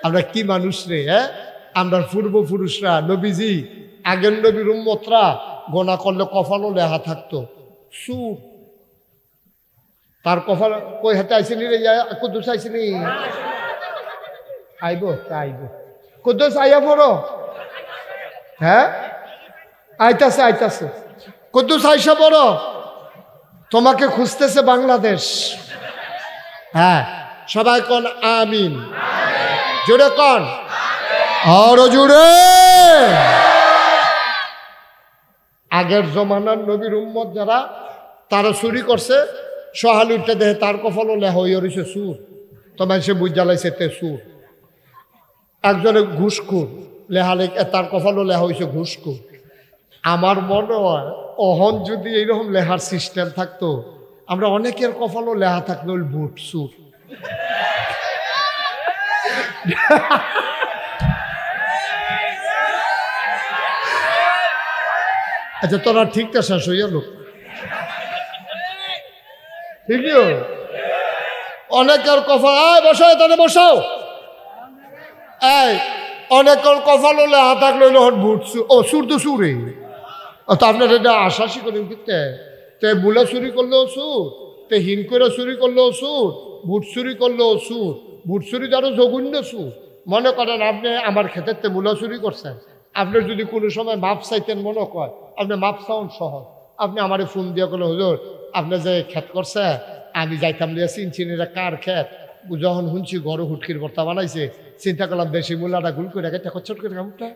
আমরা কি মানুষ রে, হ্যাঁ? আমরা পূর্বপুরুষরা, নবীজি, আগের নবীর উম্মতরা গোনা করলে কপালও লেখা থাকতো সুর। তার কফল কই হাতে আইসিনি রে কুদ্দুস আইসিনি আইব আইব কুদ্দুস আইয়া পড়ো হ্যাঁ আইতাছে আইতাছে কুদ্দুস আইসা পড়ো তোমাকে খুঁজতেছে বাংলাদেশ হ্যাঁ সবাই কোন আমিন জোরে কোন আরো জোরে আগের জমানার নবীর উম্মত যারা তারা চুরি করছে সহালি উঠতে দেখে তার কফলও লেহ হয়ে রয়েছে সুর তোমার সে বুঝ জ্বালাইছে তে সুর একজনে ঘুষখুর লেহালে তার কফলও লেহা হয়েছে ঘুষখুর আমার মনে হয় অহন যদি এইরকম লেহার সিস্টেম থাকতো আমরা অনেকের কফলও লেহা থাকতো ওই বুট সুর আচ্ছা তোরা ঠিকটা শেষ হইয়া লোক ঠিকই অনেকের কফল বসাও তাহলে বসাও এই অনেকের কফল হলে হাতাক লইল হন বুট ও সুর তো সুরে তো আপনার এটা আশ্বাসী করেন কিতে তে বুলা চুরি করলেও সুর তে হিন করে চুরি করলেও সুর বুট চুরি করলেও সুর বুট চুরি আরো জঘন্য সুর মনে করেন আপনি আমার ক্ষেতের তে মূলা চুরি করছেন আপনার যদি কোনো সময় মাপ চাইতেন মনে কয় আপনি মাপ চাউন সহজ আপনি আমারে ফোন দিয়ে কোনো হুজুর আপনি যে ক্ষেত করছে আমি যাইতাম দিয়ে চিনচিনিরা কার ক্ষেত যখন শুনছি গরু হুটকির ভর্তা বানাইছে চিন্তা করলাম বেশি মূলাটা গুল করে একটা ছোট করে কামটা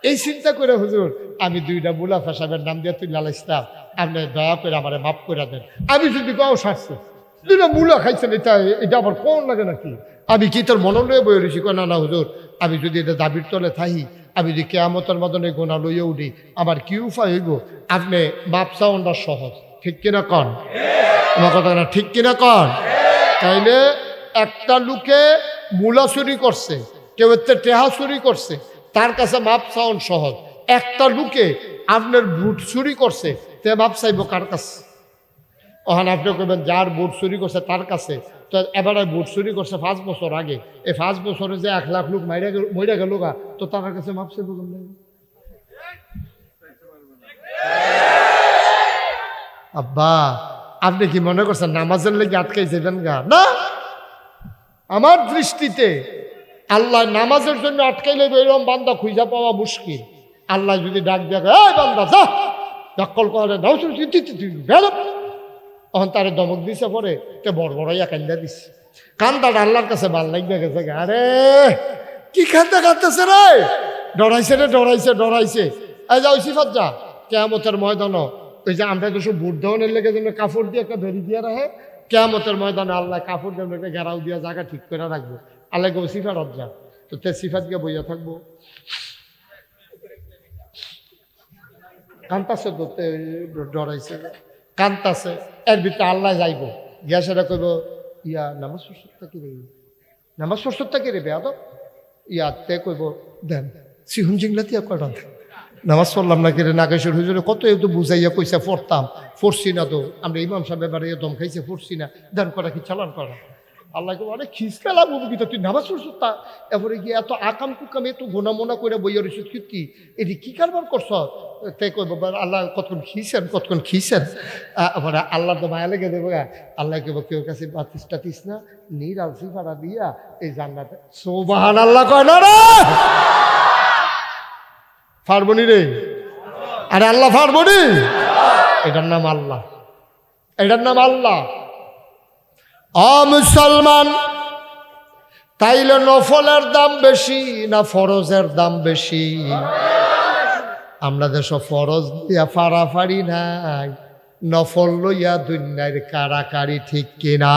এই চিন্তা করে হুজুর আমি দুইটা মূলা ফেসাবের নাম দিয়ে তুই লালাইছিলাম আপনি দয়া করে আমার মাফ করে দেন আমি যদি গাও সারছি দুইটা মূলা খাইছেন এটা আবার কোন লাগে নাকি আমি কি তোর মনে লয়ে বই রয়েছি না না হুজুর আমি যদি এটা দাবির তলে থাকি আমি যদি কেয়ামতের মতনে গোনা লইয়া উঠি আমার কি উপায় হইব আপনি মাপ চাওয়াটা সহজ ঠিক কিনা কন আমার কথা না ঠিক কিনা কন তাইলে একটা লোকে মূলা চুরি করছে কেউ এতে টেহা চুরি করছে তার কাছে মাপ চাওয়ান সহজ একটা লোকে আপনার বুট চুরি করছে তে মাপ চাইব কার কাছে ওখানে আপনি কইবেন যার বুট চুরি করছে তার কাছে তো এবারে বুট চুরি করছে 5 বছর আগে এই 5 বছরে যে 1 লাখ লোক মরে গেল গা তো তার কাছে মাপ চাইব আব্বা আপনি কি মনে করছেন নামাজের লেগে আটকাই যাবেন গা না আমার দৃষ্টিতে আল্লাহ নামাজের জন্য আটকাইলে এরকম বান্দা খুঁজা পাওয়া মুশকিল আল্লাহ যদি ডাক দেয় এই বান্দা যা দখল করে দাও তখন তারে দমক দিছে পরে তে বড় বড়াইয়া কান্দা দিছে কান্দাটা আল্লাহর কাছে ভাল লাগবে গেছে আরে কি কান্দা কাঁদতেছে রে ডরাইছে এই যাও সিফাত যা কেয়ামতের ময়দান ওই যে আমরা তো সব বুট দেওয়ানের লেগে যেন কাপড় দিয়ে একটা বেরি দিয়ে রাখে কেয়ামতের ময়দানে আল্লাহ কাপড় দিয়ে একটা ঘেরাও দিয়া জায়গা ঠিক করে রাখবো আল্লাহ গো সিফাত যা তো তে সিফাত গিয়ে বইয়া থাকবো কান্তাছে তো ডরাইছে কান্তাছে এর ভিতরে আল্লাহ যাইব গিয়া সেটা কইব ইয়া নামাজ পড়ছটা কি রে বেয়াদ ইয়াতে কইব দেন সিহুন জিংলাতিয়া কয়টা নামাজ পড়লাম না কিরে নাগেশ্বর হুজুরে কত একটু বুঝাইয়া কইসা পড়তাম পড়ছি না তো আমরা ইমাম সাহেব এবারে দম খাইছে পড়ছি না দেন করা কি চালান করা আল্লাহকে অনেক খিসকা লাগবো কিন্তু তুই নামাজ পড়ছ তা এরপরে গিয়ে এত আকাম কুকাম এত গোনা মোনা করে বইয়া রইছ কি এটি কি কারবার করছ তাই কইব আল্লাহ কতক্ষণ খিসেন এবারে আল্লাহ তো মায়া লেগে দেবো আল্লাহ কেব কেউ কাছে বাতিস টাতিস না নীর আলসি ভাড়া দিয়া এই জান্নাতে সুবহান আল্লাহ কয় না রে ফারবনি রে আরে আল্লাহ ফারবনি এটার নাম আল্লাহ মুসলমান তাইলে নফলের দাম বেশি না ফরজের দাম বেশি আমরা দেশ ফরজ দিয়া ফাড়াফাড়ি নাই নফল লইয়া দুনিয়ার কারাকারি ঠিক কিনা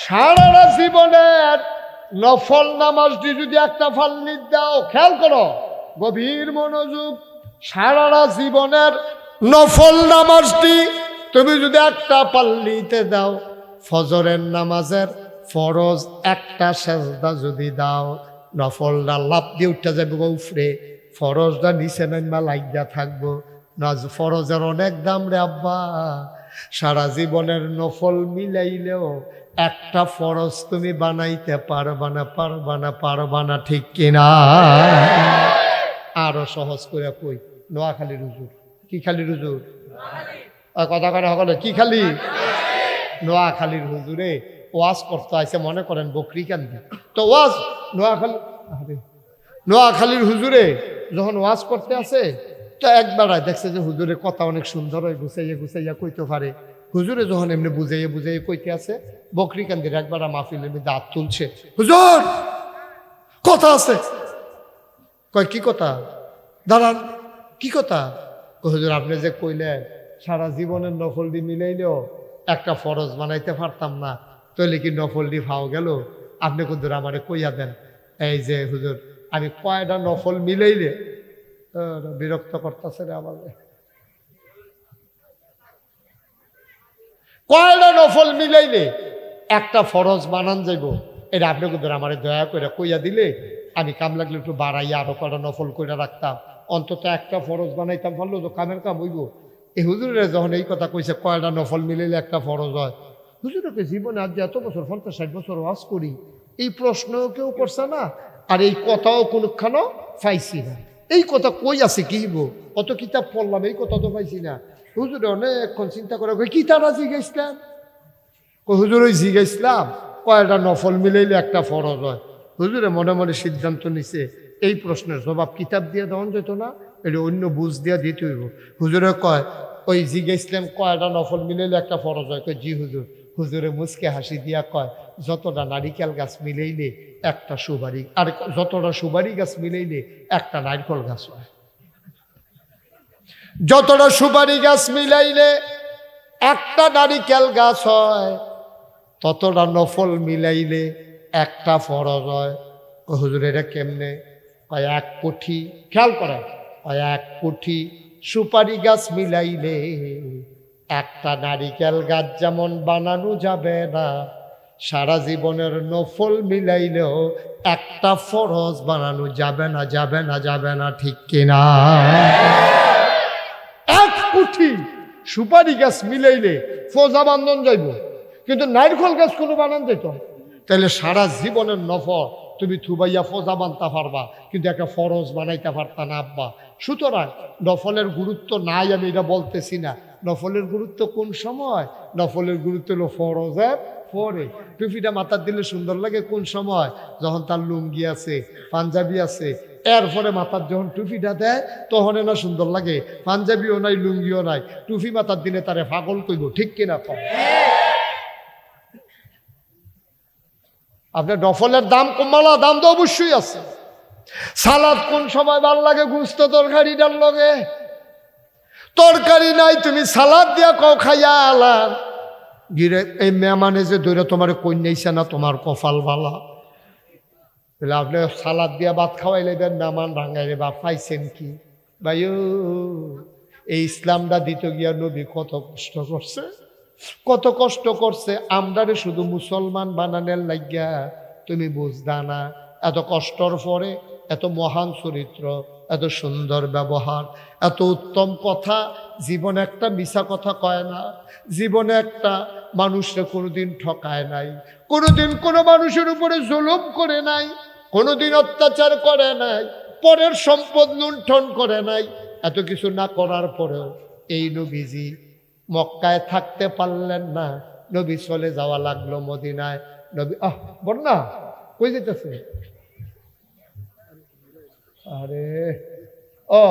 সারা জীবনের নফল নামাজটি যদি একটা ফাল্লি দাও খেয়াল করো গভীর মনোযোগ সারা জীবনের নফল নামাজটি তুমি যদি একটা পাল্লিতে দাও ফজরের নামাজের ফরজ একটা সেজদা যদি দাও নফলটা লাভ দিয়ে উঠতে যাবে উফরে ফরজটা নিচে নামা লাগিয়া থাকবো ফরজের অনেক দাম রে আব্বা সারা জীবনের নফল মিলাইলেও একটা ফরজ তুমি বানাইতে পারবা না ঠিক কিনা আরো সহজ করে কই নোয়াখালী হুজুর কি খালি হুজুর আর কথা করে সকলে কি খালি নোয়াখালীর হুজুরে ওয়াজ করতে আছে, মনে করেন বকরি কান্দি তো ওয়াজ নোয়াখালীর হুজুরে যখন ওয়াজ করতে আছে তো একবার দেখছে যে হুজুরের কথা অনেক সুন্দর হয়, গুছাইয়া গুছাইয়া কইতে পারে। হুজুরে যখন এমনি বুঝাইয়া বুঝাইয়া কইতে আছে, বকরি কান্দির একবার মাহফিলের মধ্যে দাঁত তুলছে, হুজুর কথা আছে। কয় কি কথা? দাঁড়ান, কি কথা? হুজুর আপনি যে কইলেন সারা জীবনের নফলডি মিলাইলেও একটা ফরজ বানাইতে পারতাম না, তাহলে কি নফলডি ফাও গেল? আপনি হুজুর আমারে কইয়া দেন, এই যে হুজুর আমি কয়টা নফল মিলাইলে, বিরক্ত করতেছে রে আমাকে, কয়টা নফল মিলাইলে একটা ফরজ বানান যাইব, এটা আপনি হুজুর আমারে দয়া করে কইয়া দিলে আমি কাম লাগলে একটু বাড়াইয়া আরো কয়টা নফল কইরা রাখতাম, অন্তত একটা ফরজ বানাইতাম, পারলো তো কামের কাম হইব। এই হুজুরের যখন এই কথা কইছে কয়টা নফল মিলাইলে একটা ফরজ হয়, হুজুরকে জীবনে আজ এত বছর 50-60 বছর ওয়াজ করি, এই প্রশ্ন কেউ করছে না, আর এই কথাও কোনখানো পাইছি না। এই কথা কই আছে কি কত কিতাব পড়লাম, এই কথা তো পাইছি না। হুজুরে অনেকক্ষণ চিন্তা করে কি তারা জিজ্ঞাসলাম, হুজুর ওই জিজ্ঞাসলাম কয়টা নফল মিলাইলে একটা ফরজ হয়। হুজুরে মনে মনে সিদ্ধান্ত নিছে এই প্রশ্নের জবাব কিতাব দিয়ে দেওয়া যেত না, এটা অন্য বুঝ দিয়া দিতে হইব। হুজুরে কয় ওই জিজ্ঞাসলাম কয়টা নফল মিলাইলে একটা ফরজ হয়, কয় জি হুজুর। হুজুরে মুচকে হাসি দিয়া কয় যতটা নারিকেল গাছ মিলাইলে একটা সুপারি, আর যতটা সুপারি গাছ মিলাইলে একটা নারকেল গাছ হয়, যতটা সুপারি গাছ মিলাইলে একটা নারিকেল গাছ হয়, ততটা নফল মিলাইলে একটা ফরজ হয়। হুজুর এটা কেমনে? কয় 1 কোটি, খেয়াল করে, কয় 1 কোটি সুপারি গাছ মিলাইলে একটা নারিকেল গাছ যেমন বানানো যাবে না, সারা জীবনের নফল মিলাইলেও একটা ফরজ বানানো যাবে না, যাবে না, যাবে না, ঠিক কিনা? 1 কোটি সুপারি গাছ মিলাইলে ফোজা বান্ধন যাইব, কিন্তু নারকেল গাছ কোনো বানান যেত, তাহলে সারা জীবনের নফল তুমি থুবাইয়া ফোজা বানতে পারবা, কিন্তু একটা ফরজ বানাইতে পারতা না আব্বা। সুতরাং নফলের গুরুত্ব নাই আমি এটা বলতেছি না, নফলের গুরুত্ব কোন সময়? নফলের গুরুত্ব হলো ফরজের পরে। টুপিটা মাথার দিলে সুন্দর লাগে কোন সময়? যখন তার লুঙ্গি আছে, পাঞ্জাবি আছে, এরপরে মাথার যখন টুপিটা দেয় তখন না সুন্দর লাগে, পাঞ্জাবিও নাই লুঙ্গিও নাই, টুপি মাথার দিলে তারে পাগল কইব, ঠিক কিনা? আপনার নফলের দাম কমালা, দাম তো অবশ্যই আছে। সালাদ কোন সময় ভাল লাগে? গুস্ত তরকারিটার লগে, তরকারি নাই তুমি সালাদ দিয়া কও খাইয়া আলাম গিরে, এই মেহমানে যে দৈরা তোমার কন্যাইছে না, তোমার কপাল বালা, বলে আপনি সালাদ দিয়া ভাত খাওয়াইলে দেন, মেহমান রাঙাইলে বা পাইছেন কি ভাই? এই ইসলামটা দিতে গিয়া নবী কত কষ্ট করছে, কত কষ্ট করছে আমরারে শুধু মুসলমান বানানোর লাগিয়া, তুমি বুঝদা না? এত কষ্টর পরে এত মহান চরিত্র, এত সুন্দর ব্যবহার, এত উত্তম কথা, জীবনে একটা মিছা কথা কয় না, জীবনে একটা মানুষকে কোনোদিন ঠকায় নাই, কোনোদিন কোনো মানুষের উপরে জুলুম করে নাই, কোনোদিন অত্যাচার করে নাই, পরের সম্পদ লুণ্ঠন করে নাই। এত কিছু না করার পরেও এই নবীজি মক্কায় থাকতে পারলেন না, নবী চলে যাওয়া লাগলো মদিনায়। নবী বন্যা কই যেতেছে? আরে ও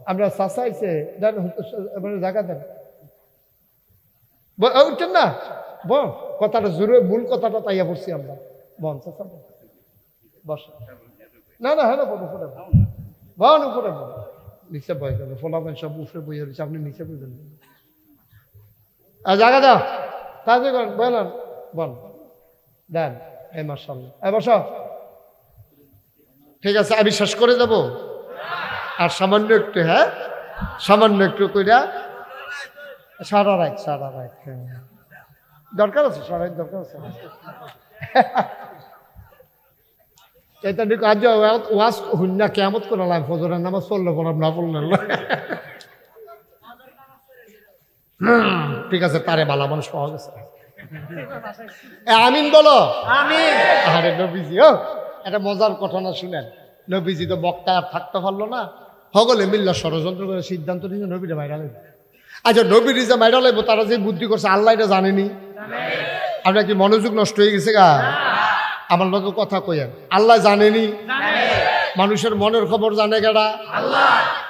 আমরা চাচাইছে জায়গা দেন, উঠছেন না? বল কথাটা জোরে, মূল কথাটা তাইয়া পড়ছি আমরা। বল চাচা বস, না না হ্যাঁ উপরে বল, উপরে বল, নিচে বয় গেল, ফলাফল সব উপরে বইয়া দিচ্ছে, আপনি নিচে বুঝলেন জায়গা দাও, তাড়াতাড়ি করেন, বলেন বল দেন। এই মাশাআল্লাহ, এই বস, ঠিক আছে আমি শেষ করে যাব, আর সামান্য একটু, হ্যাঁ সামান্য একটু কইরা সারা রাত, হ্যাঁ দরকার আছে, সারা রাত দরকার আছে। এটা আজ ওয়াজ হুন্না কেমত করালাম, ফজরের নামাজ পড়লে পড়াম, না পড়লেন ঠিক আছে, তারে ভালো মানুষ পাওয়া গেছে। আমিন বলো, আমিন। আরে নবীজি একটা মজার ঘটনা শুনেন। নবীজি তো বক্তা আর থাকতে পারলো না, সকলে মিল্লা ষড়যন্ত্র করে সিদ্ধান্ত নিয়ে নবীরে বাইরে আচ্ছা নবীর যে মাইরা লাগবো তারা যে বুদ্ধি করছে আল্লাহ এটা জানেনি? আপনার কি মনোযোগ নষ্ট হয়ে গেছে গা? আমার লোক কথা কইেন, আল্লাহ জানেনি? মানুষের মনের খবর জানে গেড়া,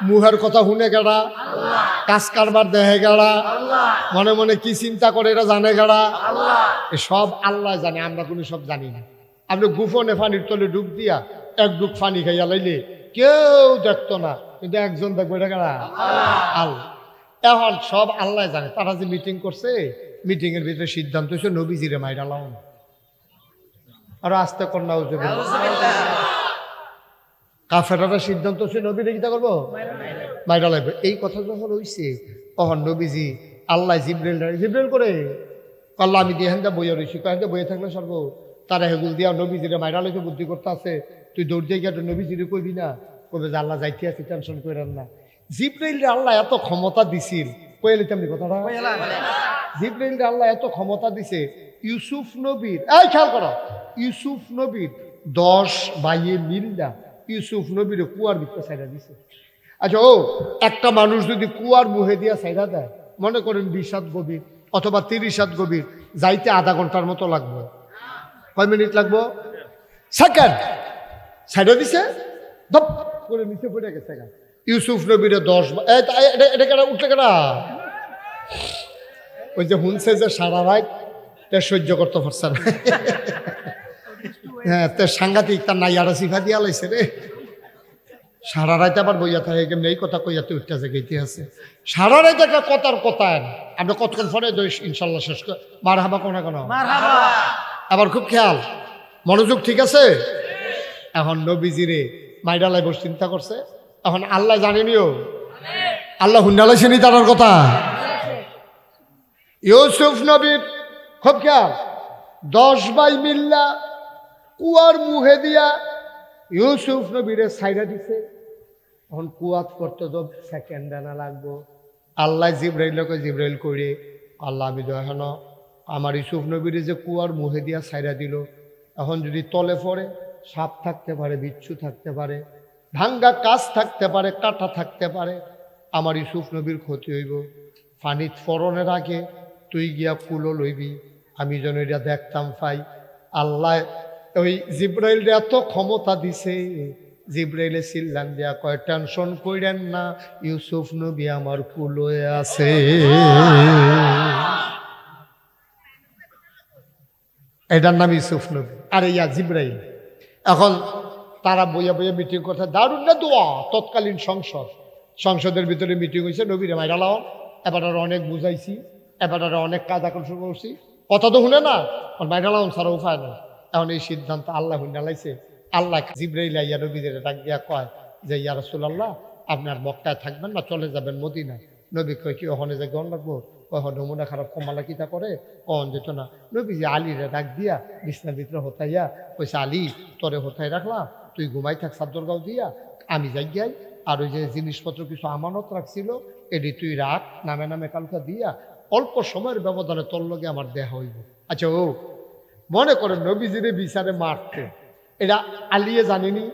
মুহের কথা শুনে গেড়া, কাজ কারবার দেহে গেড়া, মনে মনে কি চিন্তা করে এটা জানে গেড়া, সব আল্লাহ জানে, আমরা কোনো সব জানি না। আপনি গুফনে পানির তলে ডুব দিয়া এক ডুব পানি খাইয়া লাইলে কেউ দেখতো না, কিন্তু একজন দেখবো এটা গেড়া আল্লাহ। এখন সব আল্লাহ জানে। তারা যে মিটিং করছে, মিটিং এর ভিতরে সিদ্ধান্ত হচ্ছে নবীজিরে মাইরা লাও না। আর আস্তে কন্যা হচ্ছে কাফেরাটা সিদ্ধান্ত হচ্ছে নবীরে কিতা করবো, মাইরা লাগবে। এই কথা যখন হইছে তখন নবীজি আল্লাহ জিব্রাইল করে আল্লাহ আমি দিয়ে হেন্দা বইয়া রয়েছি, হেন্দা বইয়ে থাকলে সর্ব তারা হেগুল দিয়া নবীজিরে মাইরা লাইতে বুদ্ধি করতে আছে, তুই দৌড় দিয়ে গিয়ে নবীজিরে কইবি না, কবে যে আল্লাহ যাইতে আছে টেনশন করেন না। জিব্রাইলরে আল্লাহ এত ক্ষমতা দিছিল, কয়ে লিতাম নি কথাটা, জিব্রাইলরে আল্লাহ এত ক্ষমতা দিছে ইউসুফ নবীর, এই খেয়াল করো, ইউসুফ নবীর 10 ভাইয়ে মিললা ইউসুফ নবীর কুয়ার ভিতরে ছাইড়া দিছে। আচ্ছা ও একটা মানুষ যদি কুয়ার মুহে দিয়া ছাইড়া দেয়, মনে করেন 20 হাত গভীর অথবা 30 হাত গভীর, যাইতে আধা ঘন্টার মতো লাগবে। কয় মিনিট লাগবো? সেকেন্ড। ছাইড়া দিছে, ধপ করে নিচে পড়ে গেছে। ইউসুফ নবীরে 10 এটা কেনা উঠলে কেনা, ওই যে হুনছে যে সারা রাত তে সহ্য করতে পারছে না, হ্যাঁ তে সাংঘাতিক, তার নাইয়ারা শিখা দিয়া লাইছে রে। সারা রাত আবার বইয়া থাকে কেমনি এই কথা কইয়াতে উঠতে গেতে আছে। সারা রাত একটা কথার কথা আমরা কতক্ষণ পরে ইনশাল্লাহ শেষ করে মার হাবা কোনা কোন আবার খুব খেয়াল মনোযোগ, ঠিক আছে? এখন নবীজিরে মাইরা লাইব চিন্তা করছে। এখন আল্লাহ জানেনিও, আল্লাহ হুন্ডালাইছেনি তার কথা। ইউসুফ নবীর খুব খেয়াল, 10 ভাই মিল্লা কুয়ার মুহে দিয়া ইউসুফ নবীরে ছাইড়া দিছে। এখন কুয়াত করতে তো সেকেন্ড আনা লাগবো। আল্লাহ জিব্রাইল করে আল্লাহ আমি এখন আমার ইউসুফ নবীরে যে কুয়ার মুহে দিয়া ছাইড়া দিল, এখন যদি তলে পড়ে সাপ থাকতে পারে, বিচ্ছু থাকতে পারে, ভাঙ্গা কাজ থাকতে পারে, কাটা থাকতে পারে, আমার ইউসুফ নবীর ক্ষতি হইব। পানিত ফরনের আগে তুই গিয়া কুলো লইবি, আমি যেন এটা দেখতাম পাই। আল্লাহ ওই জিব্রাইল এত ক্ষমতা দিছে, জিব্রাইলে চিল্লান দিয়া কয় টেনশন কইরেন না, ইউসুফ নবী আমার কুলোয় আছে। এটার নাম ইউসুফ নবী আর ইয়া জিব্রাইল। এখন তারা বইয়া বইয়া মিটিং করতে, দারুণ না দোয়া। তৎকালীন সংসদের ভিতরে মিটিং হয়েছে, নবীরে মাইরা লাও। এবার অনেক বুঝাইছি, এবার অনেক কাজ আকর্ষণ করছি, কথা তো শুনে না, মাইরা লাও ছাড়া উপায় না। এখন এই সিদ্ধান্ত আল্লাহ হুন্ডালাইছে। আল্লাহ জিব্রাইল ইয়া নবীদের ডাক দিয়া কয় যে ইয়া রাসূলুল্লাহ আপনার মক্কায় থাকবেন না, চলে যাবেন মদিনায়। নবী কয় কি ওখানে যে গণ লাগবো? কখন নমুনা খারাপ কমালা কিতা করে কখন যেত না। নবী যে আলীরে ডাক দিয়া বিছনার ভিতরে হতাইয়া কইছে, আলী তোরে হতাই রাখলাম, তুই ঘুমাই থাক চাদরগাঁও দিয়া, আমি যাই গাই। আর ওই যে জিনিসপত্র কিছু আমানত রাখছিল এটি তুই রাখ, নামে নামে কালকা দিয়া অল্প সময়ের ব্যবধানে তোর লগে আমার দেহ হইব। আচ্ছা ও মনে করেন নবীজিরে বিচারে মারতে, এটা আলিয়ে জানেনি?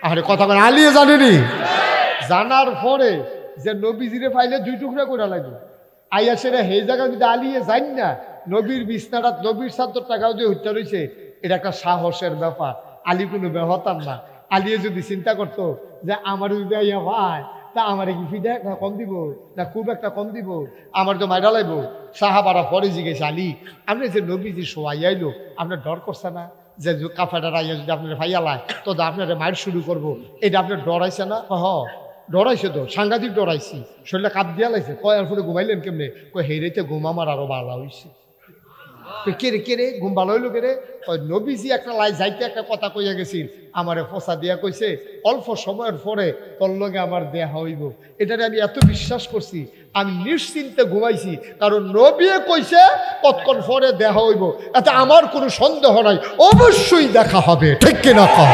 আরে কথা বলে আলিয়ে জানেনি? জানার পরে যে নবীজিরে পাইলে 2 টুকরা করে লাগবে, আইয়া সেটা সেই জায়গা যদি আলিয়ে যান না, নবীর বিছনাটা নবীর ছাত্র টাকাও দিয়ে হত্যা রয়েছে, এটা একটা সাহসের ব্যাপার। আলী কোনো ব্যবহার না। আলিয়ে যদি চিন্তা করতো যে আমার যদি আইয়া ভাই তা আমার কি ফিদা একটা কম দিব না খুব একটা কম দিব, আমার তো মাইরা লাইব। সাহাবারা পরে জিজ্ঞেস, আলী আপনি যে নবীজি সবাই আইলো আপনার ডর করছে না যে কাফেররা আইয়া যদি আপনার ভাইয়ালায় তো আপনার মায়ের শুরু করবো, এটা আপনার ডরাইছে না? ডরাইছে তো, সাংঘাতিক ডরাইছি, শরীরটা কাপ দিয়া লাইছে। কয় আর পরে ঘুমাইলেন কেমনে? কয় হেরেতে ঘুম আমার আরো ভালো হয়েছে। কে রে ঘুম ভালো হইলো কে রে? নবীজি একটা লাই যাইতে একটা কথা কইয়া গেছিল, আমারে ফসা দিয়া কইছে অল্প সময়ের পরে তোর লগে আমার দেহা হইব। এটারে আমি এত বিশ্বাস করছি, আমি নিশ্চিন্তে ঘুমাইছি, কারণ নবী কইছে কতক্ষণ পরে দেহা হইব, এতে আমার কোনো সন্দেহ নাই, অবশ্যই দেখা হবে। ঠিক কিনা কহ?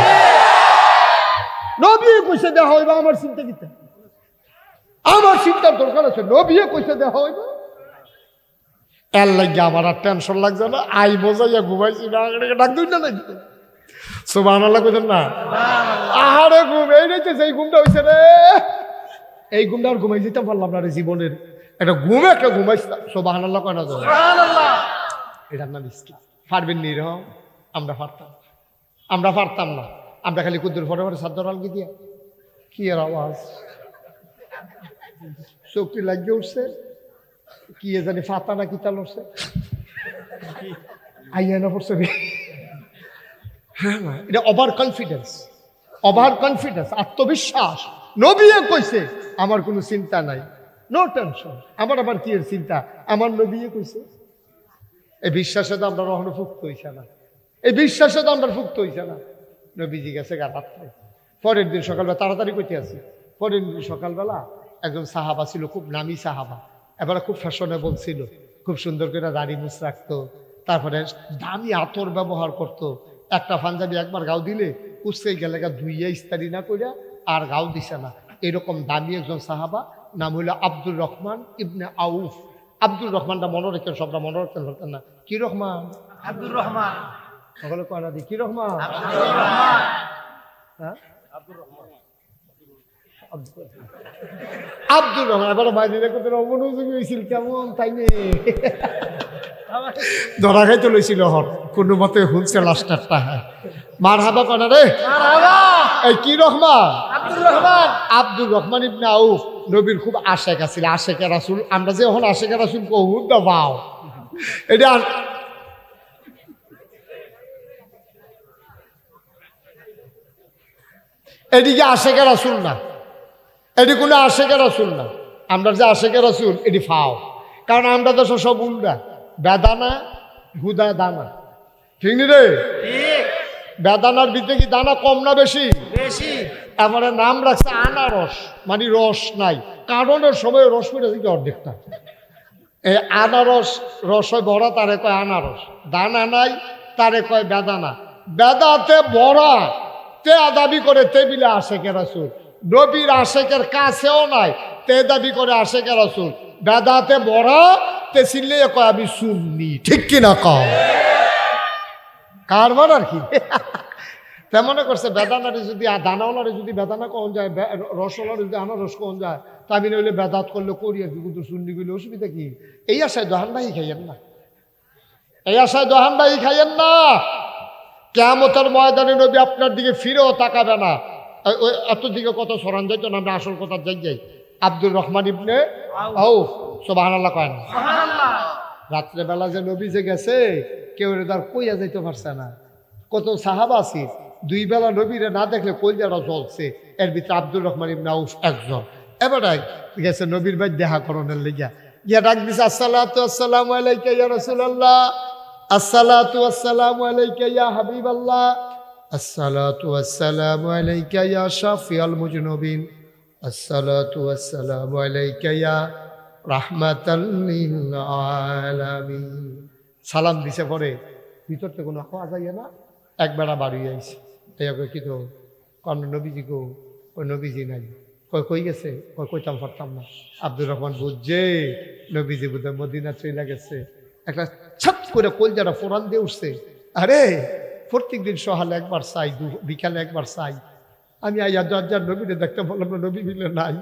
নবী কইছে দেখা হইব, আমার চিন্তা কিতা? আমার চিন্তার দরকার আছে, নবী কইছে দেখা হইব, এর লাগে আমার আর টেনশন লাগছে না। আই বোঝাইয়া ঘুমাইছি না, ডাক দুই না নাই সুবহানাল্লাহ কইতেন না? আহারে ঘুম এই রইতে সেই ঘুমটা হইছে রে, এই ঘুমটা আর ঘুমাই যেতে পারলাম না রে জীবনের। একটা ঘুমাইছে সুবহানাল্লাহ কয় না যাবে এটার নাম ইসলাম। পারবেন নিরহ? আমরা পারতাম না। আমরা খালি কুদ্দুর ফটো ফটো সাদ্দর আলগি দিয়া কি এর আওয়াজ, চোখটি লাগিয়ে উঠছে, কি জানি ফাতা না কিতা লড়ছে, আইয়া না পড়ছে। হ্যাঁ না, এটা ওভার কনফিডেন্স, আত্মবিশ্বাস। নবী কইছে আমার কোনো চিন্তা নাই, নো টেনশন, আমার আবার কি এর চিন্তা, আমার নবী কইছে। এই বিশ্বাসে তো আমরা কখনো ফুক্ত হইছে না, নবীজি গেছে গা রাত্রে। পরের দিন সকালবেলা তাড়াতাড়ি কইতে আছি, পরের দিন সকালবেলা একজন সাহাবা ছিল, খুব নামি সাহাবা, এবারে খুব ফ্যাশনেবল ছিল, খুব সুন্দর করে দাড়ি মুছ রাখতো, তারপরে দামি আতর ব্যবহার করতো। একটা পাঞ্জাবি একবার গাও দিলে উসকে গেলে ধুইয়া ইস্তারি না কইরা আর গাও দিছে না। এরকম দামি একজন সাহাবা, নাম হইল আব্দুর রহমান ইবনে আউফ। আব্দুর রহমানটা মনে রেখেন, সবটা মনে রাখতেন হতেন না। কি রহমান? আব্দুর রহমান। সকলে কয়না দি কি রহমান? হ্যাঁ আব্দুর রহমান। এবার বাইরে করতে অমনোযোগী হয়েছিল কেমন, তাই নে ধরা খাইতে লইছিল হর কোনো মতে হুলছে লাস্টারটা। হ্যাঁ মার হাবা কনা রে, এই কি রহমান? আব্দুর রহমান ইবনে আউফ নবীর খুব আশেক আছিল, আশেকে রাসূল। আমরা যে এখন আশেকে রাসূল কহু দাও, এটা এদিকে আশেকে রাসূল না, এটি কোনো আশেকে রাসূল না। আমরা যে আশেকে রাসূল এটি ফাও, কারণ আমরা তো সব উল্টা, বেদানা হুদা দানা, ঠিক নি রে? বেদানার ভিতরে কি দানা কম না বেশি? এবারে নাম রাখছে আনারস, মানে রস নাই, কারণের সময় রস করে দিকে অর্ধেকটা। এই আনারস রস ভরা তারে কয় আনারস, দানা নাই তারে কয় বেদানা। বেদাতে ভরা তে দাবি করে টেবিলে আশেকে রাসূল, নবীর আশেকের কাছেও নাই, তে দাবি করে আশেকে রাসূল। বেদাতে ভরা তে চিনলে কয় আমি সুন্নি, ঠিক কিনা কও? কারবার আর কি তেমন করছে। বেদানারে যদি দানাওয়ালারে যদি বেদানা কখন যায়, রসওয়ালারে যদি আনারস কখন যায়, তাই নইলে বেদাত করলে করি আর কি, কিন্তু সুন্নি করলে অসুবিধা কি? এই আশায় দোহানবাহী খাইয়েন না, কিয়ামতের ময়দানে নবী আপনার দিকে ফিরেও তাকাবে না। এত দিকে কত সরান যাইতো না, আমরা আসল কথা যাই। আব্দুর রহমান ইবনে আউফ, সুবহানাল্লাহ কয় না? রাত্রেবেলা যে নবী যে গেছে, কেউ তার কইয়া যাইতে পারছে না। কত সাহাবা আছে, দুই বেলা নবীরে না দেখলে কলজাটা জ্বলছে, এর ভিতরে আব্দুর রহমান ইবনে আউফ একজন। এবারে গেছে নবীর ভাই দেখা করণের লেগিয়া, গিয়া ডাক দিছে, আসসালাতু আসসালামু আলাইকা ইয়া রাসূলুল্লাহ, আসসালাতু আসসালামু আলাইকা ইয়া হাবিবাল্লাহ, আসসালাতু আসসালামু আলাইকা ইয়া শাফিয়াল মুজনুবিন, আসসালাতু আসসালামু আলাইকা ইয়া রাহমাতাল লিল আলামিন। সালাম দিছে, পরে ভিতর থেকে কোনো আওয়াজ আইয়া না, একবেলা বাড়ি আইছে। কি তো কন নবীজি গো, ওই নবীজি নাই, কই গেছে, কইতাম পারতাম না। আব্দুর রহমান বুঝছে নবীজি বোধহয় মদিনা চলে গেছে। একটা ছাপ করে কলজাটা ফোরান দিয়ে উঠছে। আরে প্রত্যেক দিন সকালে একবার চাই, বিকালে একবার চাই, আমি আইয়া দরজার নবীরে দেখতে বললাম না, নবী মিলে নাই,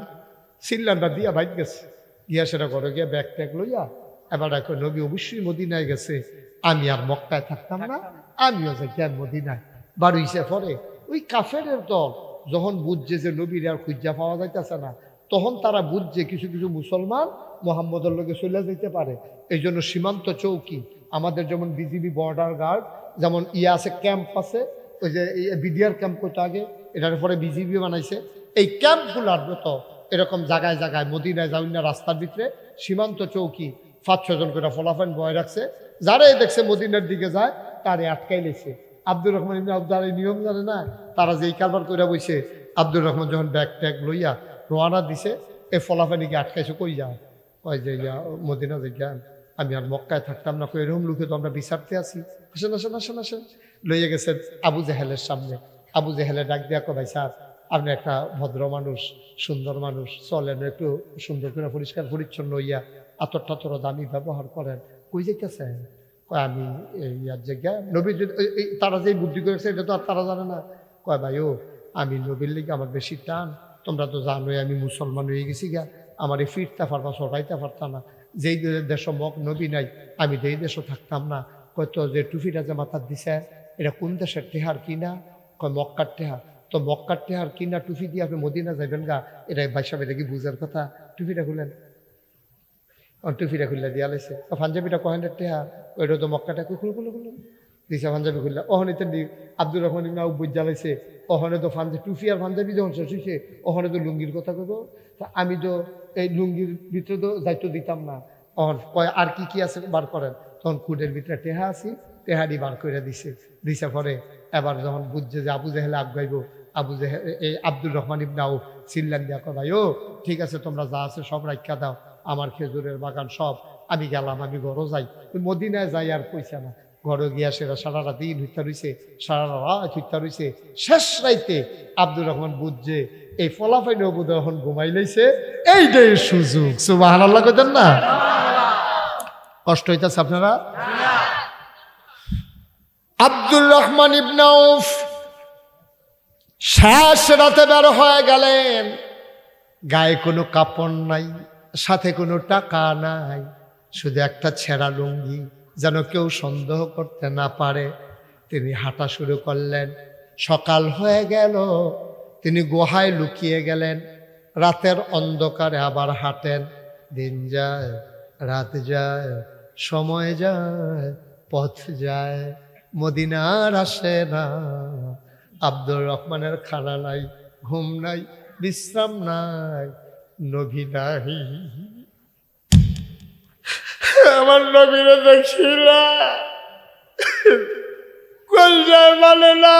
সিল্লান্ডা দিয়া বাইক গেছে। গিয়া সেটা ঘরে গিয়া ব্যাগ ট্যাগ লইয়া এবার দেখো নবী অবশ্যই মদিনায় গেছে, আমি আর মক্কায় থাকতাম না, আমিও যাই কেন মদিনায়। বাড়িছে পরে ওই কাফেরের দল যখন বুঝছে যে নবীর আর খুঁজা পাওয়া যাইতেছে না, তখন তারা বুঝছে কিছু কিছু মুসলমান মোহাম্মদের লোকে চলে যেতে পারে। এই জন্য সীমান্ত চৌকি, আমাদের যেমন বিজিবি বর্ডার গার্ড, যেমন আছে ক্যাম্প আছে, ওই যে বিডিআর ক্যাম্প করতে আগে, এটার পরে বিজিবি বানাইছে। এই ক্যাম্পগুলার মতো এরকম জায়গায় জায়গায় মদিনায় যাউন না, রাস্তার ভিতরে সীমান্ত চৌকি 5-6 জন করে ফলাফান বয় রাখছে। যারাই দেখছে মদিনার দিকে যায় তারে আটকাই লেছে। আব্দুর রহমান ইবনে আউফ যারা নিয়ম জানে না, তারা যেই কারবার করে বইছে, আব্দুর রহমান যখন ব্যাগ ট্যাগ লইয়া রোয়ানা দিছে, এই ফলাফানিকে আটকাইছে। কই যাও? কয় যে মদিনা যে জ্ঞান, আমি আর মক্কায় থাকতাম না। কই এরকম লোকে তো আমরা বিচারতে আছি, আসেন। লইয়া গেছে আবু জেহেলের সামনে। আবু জেহেলে ডাক দিয়া কয়, ভাই স্যার আপনি একটা ভদ্র মানুষ, সুন্দর মানুষ, চলেন একটু সুন্দর করে পরিষ্কার পরিচ্ছন্ন হইয়া আতর টাতর দামি ব্যবহার করেন। কই যাইতেছেন? কয় আমি ইয়ার জায়গা নবী, তারা যে বুদ্ধি করেছে এটা তো আর তারা জানে না। কয় ভাই ও, আমি নবীর লিগে আমার বেশি টান, তোমরা তো জানোই আমি মুসলমান হয়ে গেছি গা, আমার এই ফিরতে পারবা সরাইতে পারতাম না, যেই দেশ মগ নবী নাই আমি যেই দেশও থাকতাম না। কত যে টুপিটা যে মাথার দিছে এটা কোন দেশের টেহার কিনা? কয় মক্কার টেহা। তো মক্কার টেহার কিনা টুপি দিয়ে আপনি মদিনা যাবেন গা, এটা বাইসাব, এটা কি বুঝার কথা? টুপিটা খুলেন, টুপিটা খুললে দিয়া লাইছে। পাঞ্জাবিটা কহেনের টেহা, ওইটা তো মক্কাটা খুলে খুলে খুলে দিছে পাঞ্জাবি খুললে। ওখানে তো আব্দুর রহমান ইবনে আউফ জ্বালাইছে, ওখানে তো টুপি আর পাঞ্জাবি যখন শেষ হয়েছে ওখানে তো লুঙ্গির কথা কব। আমি তো এই লুঙ্গির ভিতরে তো দায়িত্ব দিতাম না। কয় আর কি কি আছে বার করেন, তখন কুটের ভিতরে টেহা আছি, টেহারি বার করে দিছে। দিছে পরে এবার যখন বুঝছে যে আবু জেহেলে আগাইব, আবু জেহেল এই আব্দুর রহমান ইবনে আউফ চিল্লান দিয়া কয় ভাই ও ঠিক আছে তোমরা যা আছে সব রাখা দাও, আমার খেজুরের বাগান সব, আমি গেলাম, আমি ঘরও যাই। মদিনায় যাই আর পয়সা না, ঘরে গিয়া সেরা সারা দিন হত্যা রয়েছে, সারা রাত হত্যা রয়েছে। শেষ রাইতে আব্দুর রহমান বুঝছে এই ফলাফাইনে বোধ এখন ঘুমাই লাইছে, এইটাই সুযোগ। সুবহানাল্লাহ কইতেন না? কষ্ট হইতেছে আপনারা? আব্দুর রহমান ইবনে আউফ শেষ রাতে বের হয়ে গেলেন, গায়ে কোনো কাপড় নাই, সাথে কোনো টাকা নাই, শুধু একটা ছেঁড়া লুঙ্গি, যেন কেউ সন্দেহ করতে না পারে। তিনি হাঁটা শুরু করলেন। সকাল হয়ে গেল, তিনি গুহায় লুকিয়ে গেলেন। রাতের অন্ধকারে আবার হাঁটেন। দিন যায়, রাত যায়, সময় যায়, পথ যায়, মদিনার আসে না। আব্দুর রহমানের খানা নাই, ঘুম নাই, বিশ্রাম নাই, নবী নাই। আমার নবীরে দেখিলা কলজায় মানে না।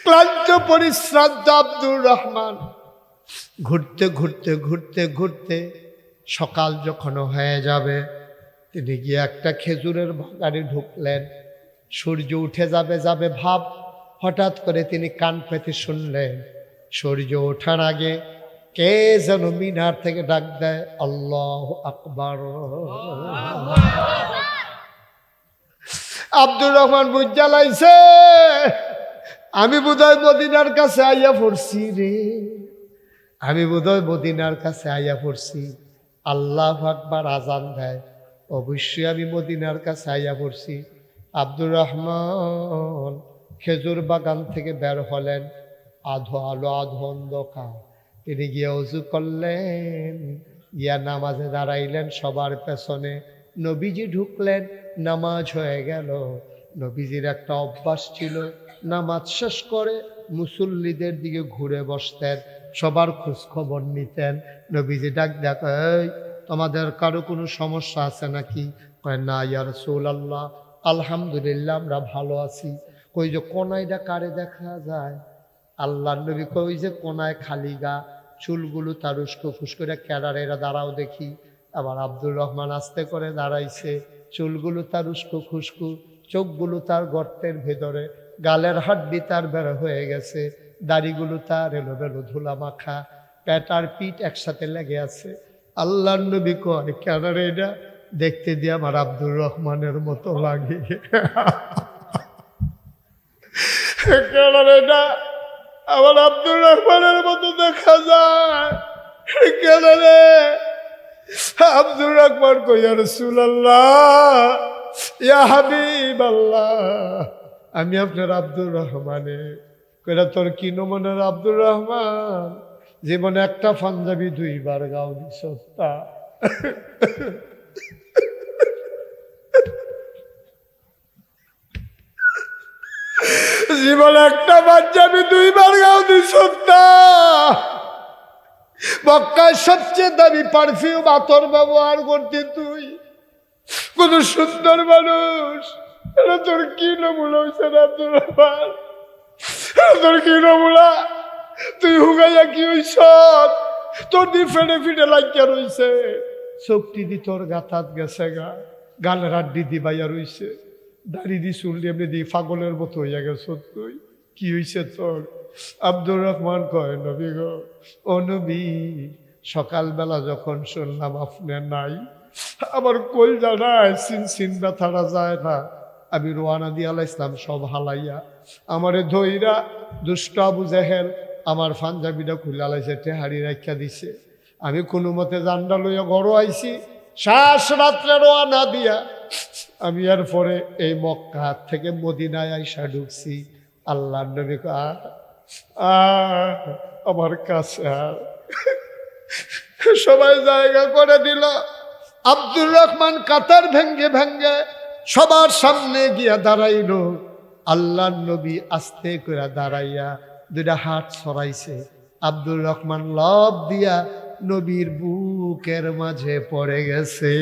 ক্লান্ত পরিশ্রান্ত আব্দুর রহমান ঘুরতে ঘুরতে ঘুরতে ঘুরতে সকাল যখন হয়ে যাবে, তিনি গিয়ে একটা খেজুরের বাগানে ঢুকলেন। সূর্য উঠে যাবে যাবে ভাব, হঠাৎ করে তিনি কান পেতে শুনলেন সূর্য ওঠার আগে কে যেন মিনার থেকে ডাক দেয়, আল্লাহু আকবার। আব্দুর রহমান বুঝা লাইছে আমি বোধহয় মদিনার কাছে আইয়া পড়ছি রে, আমি বোধহয় মদিনার কাছে আইয়া পড়ছি। আল্লাহু আকবার আজান দেয়, অবশ্যই আমি মদিনার কাছে আইয়া পড়ছি। আব্দুর রহমান খেজুর বাগান থেকে বের হলেন, আধো আলো আধো অন্ধকার। তিনি গিয়ে অজু করলেন, গিয়া নামাজে দাঁড়াইলেন সবার পেছনে। নবীজি ঢুকলেন, নামাজ হয়ে গেল। নবীজির একটা অভ্যাস ছিল, নামাজ শেষ করে মুসল্লিদের দিকে ঘুরে বসতেন, সবার খোঁজ খবর নিতেন। নবীজি ডাক দেখ, এই তোমাদের কারো কোনো সমস্যা আছে নাকি? কয় না ইয়া রাসূলুল্লাহ, আলহামদুলিল্লাহ আমরা ভালো আছি। কই যে কোনাইটা কারে দেখা যায়? আল্লাহর নবী কই যে কোনায় খালি গা, চুলগুলো তার উস্কো ফুস করে ক্যাডারে, এরা দাঁড়াও দেখি। আবার আব্দুর রহমান আস্তে করে দাঁড়াইছে, চুলগুলো তার উস্কো খুস্কু, চোখগুলো তার গর্তের ভেতরে, গালের হাড্ডি তার বের হয়ে গেছে, দাড়িগুলো তার এলোমেলো ধুলা মাখা, পেট আর পিঠ একসাথে লেগে আছে। আল্লাহর নবী কয় ক্যাডারে এটা দেখতে দিয়ে আমার আব্দুর রহমানের মতো লাগে। ক্যাডারে এটা আমার আব্দুর রহমানের মতো দেখা যায়। ক্যাডারে আব্দুর রহমান কই, ইয়া রাসূলুল্লাহ, ইয়া হাবিবাল্লাহ, আমি আপনার আব্দুর রহমানের। কইরা তোর কি নমুনার আব্দুর রহমান? জীবনে একটা পাঞ্জাবি 2 বার গাও দিছ তা। জীবনে একটা পাঞ্জাবি 2 বার গাও দিছ তা। মক্কায় সবচেয়ে দামি পারফিউম আতর ব্যবহার করতে তুই, কোন সুন্দর মানুষ। এটা তোর কি নমুনা হয়েছে আব্দুর রহমান? তোর কি নমুনা? তুই হুগাইয়া কি হইছ? তোর দি ফেটে ফিটে লাগিয়া রইছে, চোখটি দি তোর গাতাত গেছে গা, গালের আড্ডি দি বাইয়া রইছে, দাড়ি দি চুল দি এমনি দি পাগলের মতো হইয়া গেছ তুই। কি হইছে তোর? আব্দুর রহমান কয়, নবী গো, ও নবী, সকালবেলা যখন শুনলাম আপনি নাই, আমার কই জানায় সিন ব্যথাটা যায় না। আমি রোয়ানা দিয়ে আলাইসলাম সব হালাইয়া, আমারে ধইরা দুষ্ট আবু জেহেল আমার পাঞ্জাবিটা খুলে আলাইছে, টেহারি রাখা দিছে। আমি কোনো মতে জান্ডা লইয়া ঘরও আইছি, শ্বাস রাত্রে রোয়ানা দিয়া আমি এরপরে এই মক্কা থেকে মদিনায় আইসা ঢুকছি। আল্লাহ নবী আমার কাছে সবাই জায়গা করে দিল। আব্দুর রহমান কাতার ভেঙ্গে ভেঙ্গে সবার সামনে গিয়া দাঁড়াইল। আল্লাহ নবী আস্তে করে দাঁড়াইয়া দুইটা হাত সরাইছে। আব্দুর রহমান লব দিয়া নবীর বুকের মাঝে পড়ে গেছে।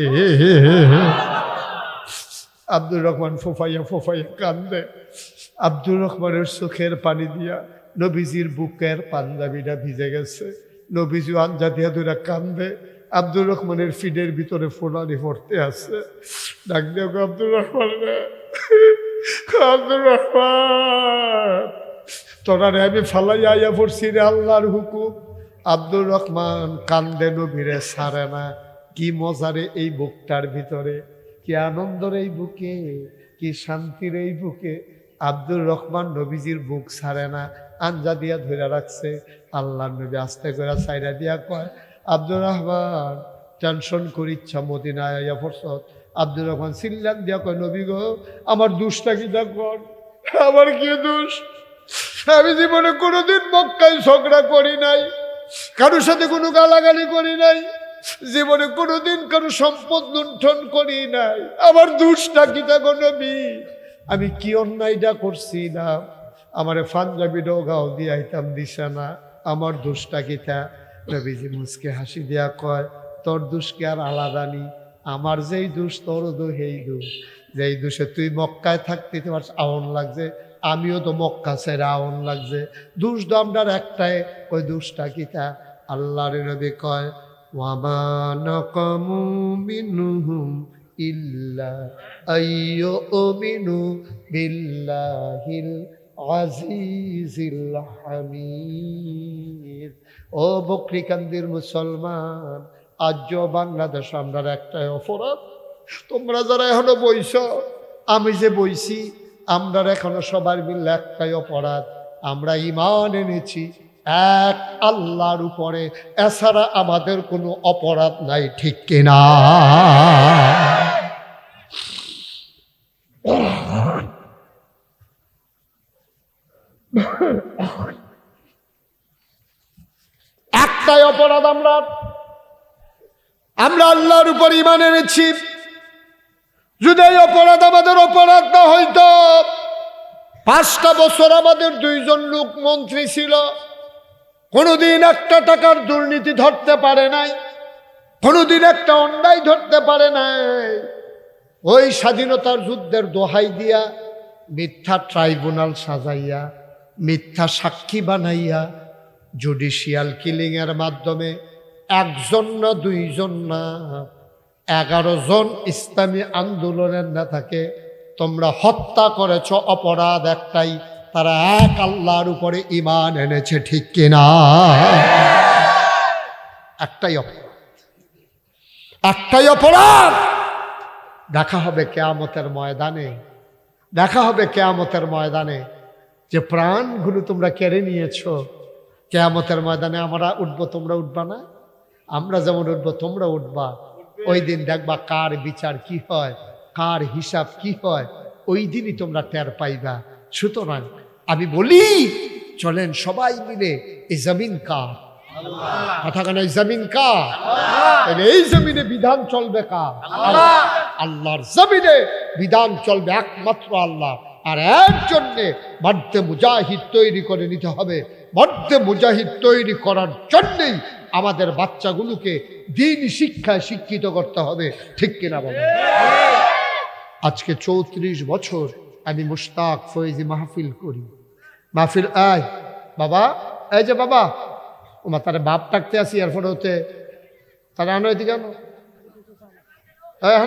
আব্দুর রহমান ফোফাইয়া ফোফাইয়া কান্দে। আব্দুর রহমানের চোখের পানি দিয়া নবীজির বুকের পাঞ্জাবিটা ভিজে গেছে। নবীজি আঞ্জা দিয়া দুইটা কান্দে। আব্দুর রহমানের ফিডের ভিতরে ফোলানি পড়তে আছে। ডাক দিয়ে আব্দুর রহমান রে, আব্দুর রহমান তোরা রে আমি ফালাইয়া আইয়া পড়ছি রে, আল্লাহর হুকুম। আব্দুর রহমান কান্দে, নবীরে ছাড়ে না। কি মজারে এই বুকটার ভিতরে, কি আনন্দর এই বুকে, কি শান্তির এই বুকে। আব্দুর রহমান নবীজির বুক ছাড়ে না, আঞ্জা দিয়া ধরে রাখছে। আল্লাহ নবী আস্তে করে সাইডা দিয়া কয়, আব্দুর রহমান টেনশন করিচ্ছা মদিনায় আইয়া ফরসত। আব্দুর রহমান সিল্লান দিয়া কয়, নবী গো আমার দোষটা কি দেখুন, আমার কি দোষ? আমি জীবনে কোনোদিন মক্কায় ঝগড়া করি নাই, কারোর সাথে কোনো গালাগালি করি নাই, জীবনে কোনোদিন কারো সম্পদ লুণ্ঠন করি নাই। আমার দোষটা কি দেখো নবী? আমি কি অন্যায়টা করছি না? আমারে পাঞ্জাবি ডোগাও দিয়াইতাম দিছে না, আমার দোষটা কিতা? নবীজি মুসকে হাসি দিয়া কয়, তোর দোষকে আর আলাদা নি, আমার যেই দোষ তোর দো সেই দোষ। যেই দোষে তুই মক্কায় থাকতে তোমার আউন লাগছে, আমিও তো মক্কা ছেড়ে আউন লাগছে। দোষ তো আমরার একটাই, ওই দোষটা কিতা? আল্লাহর নবী কয়, ওয়ামা নাকামু মিনহুম ইল্লা আইয়ুমিনু বিল্লাহিল আজিজিল হামিদ। ও বকরিকান্দির মুসলমান, আজ বাংলাদেশ আমরার একটাই অপরাধ। তোমরা যারা এখনো বইছ, আমি যে বইছি, আমরার এখনো সবার মিলে একটাই অপরাধ, আমরা ঈমান এনেছি এক আল্লাহর উপরে, এছাড়া আমাদের কোনো অপরাধ নাই, ঠিক কিনা? একটাই অপরাধ, আমরা আল্লাহর উপর ঈমান এনেছি। যদি এই অপরাধ আমাদের অপরাধ না হইতো, 5টা বছর আমাদের 2জন লোক মন্ত্রী ছিল, কোনোদিন একটা টাকার দুর্নীতি ধরতে পারে নাই, কোনোদিন একটা অন্যায় ধরতে পারে নাই। ওই স্বাধীনতার যুদ্ধের দোহাই দিয়া মিথ্যা ট্রাইব্যুনাল সাজাইয়া, মিথ্যা সাক্ষী বানাইয়া, জুডিশিয়াল কিলিংয়ের মাধ্যমে 1জন না 2জন না 11 জন ইসলামী আন্দোলনের নেতাকে তোমরা হত্যা করেছ। অপরাধ একটাই, তারা এক আল্লাহর উপরে ঈমান এনেছে, ঠিক কিনা? একটাই অপরাধ, একটাই অপরাধ। দেখা হবে কিয়ামতের ময়দানে, দেখা হবে কিয়ামতের ময়দানে যে প্রাণগুলো তোমরা কেড়ে নিয়েছো। কিয়ামতের ময়দানে আমরা উঠবো, তোমরা উঠবা না? আমরা যেমন উঠবো তোমরা উঠবা। ওই দিন দেখবা কার বিচার কি হয়, কার হিসাব কি হয়, ওই দিনই তোমরা টের পাইবা। সুতরাং আমি বলি, চলেন সবাই মিলে এই জমিন কার? কথা কেন? এই জমিন কার? এই জমিনে বিধান চলবে কার? আল্লাহর জমিনে বিধান চলবে একমাত্র আল্লাহ। আর এর জন্যে মর্দে মুজাহিদ তৈরি করে নিতে হবে। মর্দে মুজাহিদ তৈরি করার জন্যেই আমাদের বাচ্চাগুলোকে দিন শিক্ষায় শিক্ষিত করতে হবে, ঠিক কিনা বলেন? আজকে 34 বছর আমি মুশতাক ফয়েজি মাহফিল করি। মাহফিল আয় বাবা, এই যে বাবা, ওমা তারা বাপ ডাকতে আসি, এরপরে হতে তারা আনো এদিকে, আনো হ্যাঁ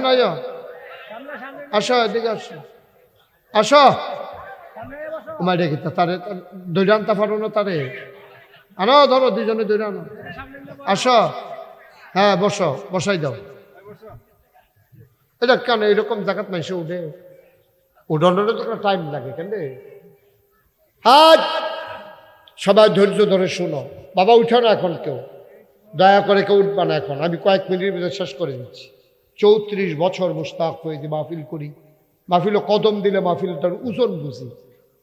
আসো, এদিকে আসো, আসো। ওমা ডেকে তারে দৈরা আনতে পারো না, তারে আনো, ধরো 2জনে দৈরা আনো, আসো। হ্যাঁ বসো, বসাই দাও। এটা কেন এরকম জায়গাত নাই, সে উঠে উঠানোর তো টাইম লাগে কেন? আজ সবাই ধৈর্য ধরে শোনো। বাবা উঠে না এখন কেউ, দয়া করে কেউ উঠবা না এখন, আমি কয়েক মিনিটের ভিতরে শেষ করে দিচ্ছি। 34 বছর মুশতাক হয়ে যে মাহফিল করি, মাহফিলে কদম দিলে মাহফিলটার ওজন বুঝি।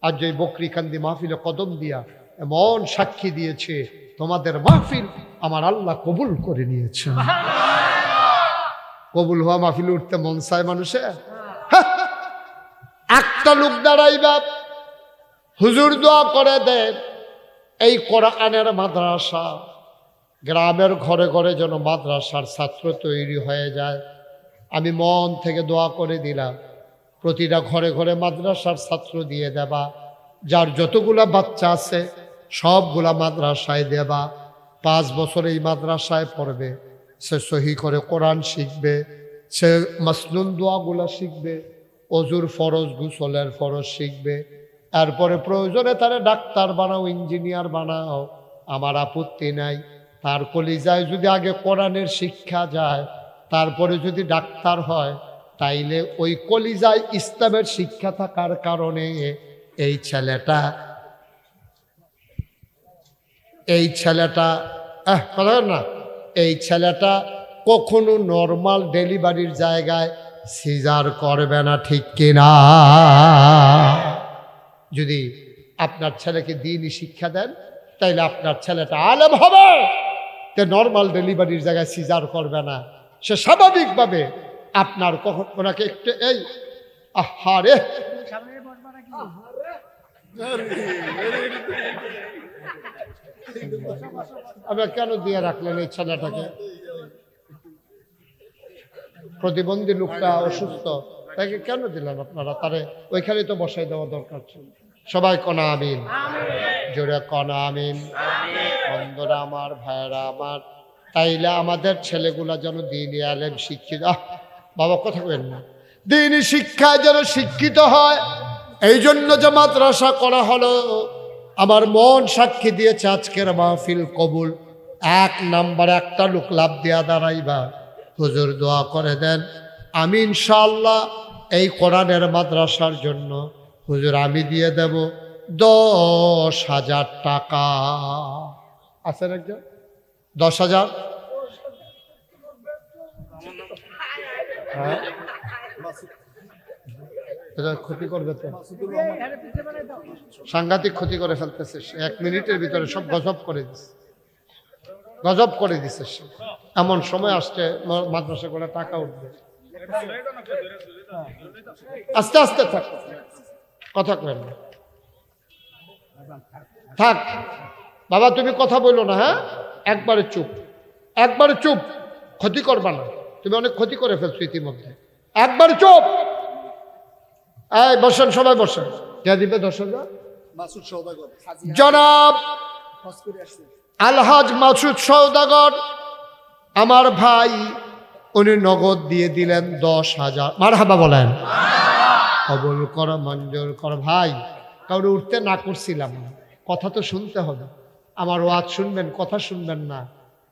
আর যে বকরি কান্দি মাহফিলে কদম দিয়া এমন সাক্ষী দিয়েছে, তোমাদের মাহফিল আমার আল্লাহ কবুল করে নিয়েছে। কবুল হওয়া মাহফিলে উঠতে মন চায় মানুষের? একটা লোক দাঁড়াইবা, হুজুর দোয়া করে দেন এই কোরআনের মাদ্রাসা গ্রামের ঘরে ঘরে যেন মাদ্রাসার ছাত্র তৈরি হয়ে যায়। আমি মন থেকে দোয়া করে দিলাম, প্রতিটা ঘরে ঘরে মাদ্রাসার ছাত্র দিয়ে দেবা। যার যতগুলা বাচ্চা আছে সবগুলা মাদ্রাসায় দেবা। 5 বছর এই মাদ্রাসায় পড়বে, সে সহি করে কোরআন শিখবে, সে মাসনুন দোয়াগুলা শিখবে, অজুর ফরজ গোসলের ফরজ শিখবে। এরপরে প্রয়োজনে তারে ডাক্তার বানাও, ইঞ্জিনিয়ার বানাও, আমার আপত্তি নাই। তার কলিজায় যদি আগে কোরআনের শিক্ষা যায়, তারপরে যদি ডাক্তার হয়, তাইলে ওই কলিজায় ইসলামের শিক্ষা থাকার কারণে এই ছেলেটা কথা না, এই ছেলেটা কখনো নর্মাল ডেলিভারির জায়গায় সিজার করবে না, ঠিক কিনা? যদি আপনার ছেলেকে দ্বীনি শিক্ষা দেন, তাইলে আপনার ছেলেটা আলেম হবে। তে নর্মাল ডেলিভারির জায়গায় সিজার করবে না, সে স্বাভাবিকভাবে আপনার কখন ওনাকে একটু এই আহারে আপনার কেন দিয়ে রাখলেন এই ছেলেটাকে? প্রতিবন্ধী লোকটা অসুস্থ, তাকে কেন দিলেন আপনারা? তারে ওইখানে তো বসাই দেওয়া দরকার ছিল। সবাই কনা আমিন, জোরে কনা আমিন। বন্ধুরা আমার, ভাইয়েরা আমার, তাইলে আমাদের ছেলেগুলা যেন দ্বীনি আলেম শিক্ষিত, বাবা কথা বলেন না, দ্বীনি শিক্ষায় যেন শিক্ষিত হয়, এই জন্য যে মাদ্রাসা করা হলো। আমার মন সাক্ষী দিয়েছে আজকের মাহফিল কবুল। 1 নাম্বার একটা লোক লাভ দিয়া দাঁড়াইবা, হুজুর দোয়া করে দেন আমি ইনশাআল্লাহ এই কোরআনের মাদ্রাসার জন্য হুজুর আমি দিয়ে দেব 10,000 টাকা। আছেন একজন? 10,000? হ্যাঁ, ক্ষতি করবে তো, সাংঘাতিক ক্ষতি করে ফেলতেছে। 1 মিনিটের ভিতরে সব গজব করে দিচ্ছে, গজব করে দিচ্ছে সে। এমন সময় আসছে মাদ্রাসা করে টাকা উঠবে। আস্তে আস্তে থাক, কথা কেন থাক বাবা, তুমি কথা বললো না। হ্যাঁ, একবারে চুপ, একবারে চুপ, ক্ষতি করবা না, তুমি অনেক ক্ষতি করে ফেলছো ইতিমধ্যে। একবারে চুপ। এই বসেন, সবাই বসেন। কে দিবে 10,000? জনাব আলহাজ মাসুদ সওদাগর আমার ভাই, উনি নগদ দিয়ে দিলেন 10,000। মারহাবা বলেন, কবুল করো, মঞ্জুর করো। ভাই কাউরে উঠতে না করছিলাম, কথা তো শুনতে হবে। আমার ওয়াজ শুনবেন, কথা শুনবেন না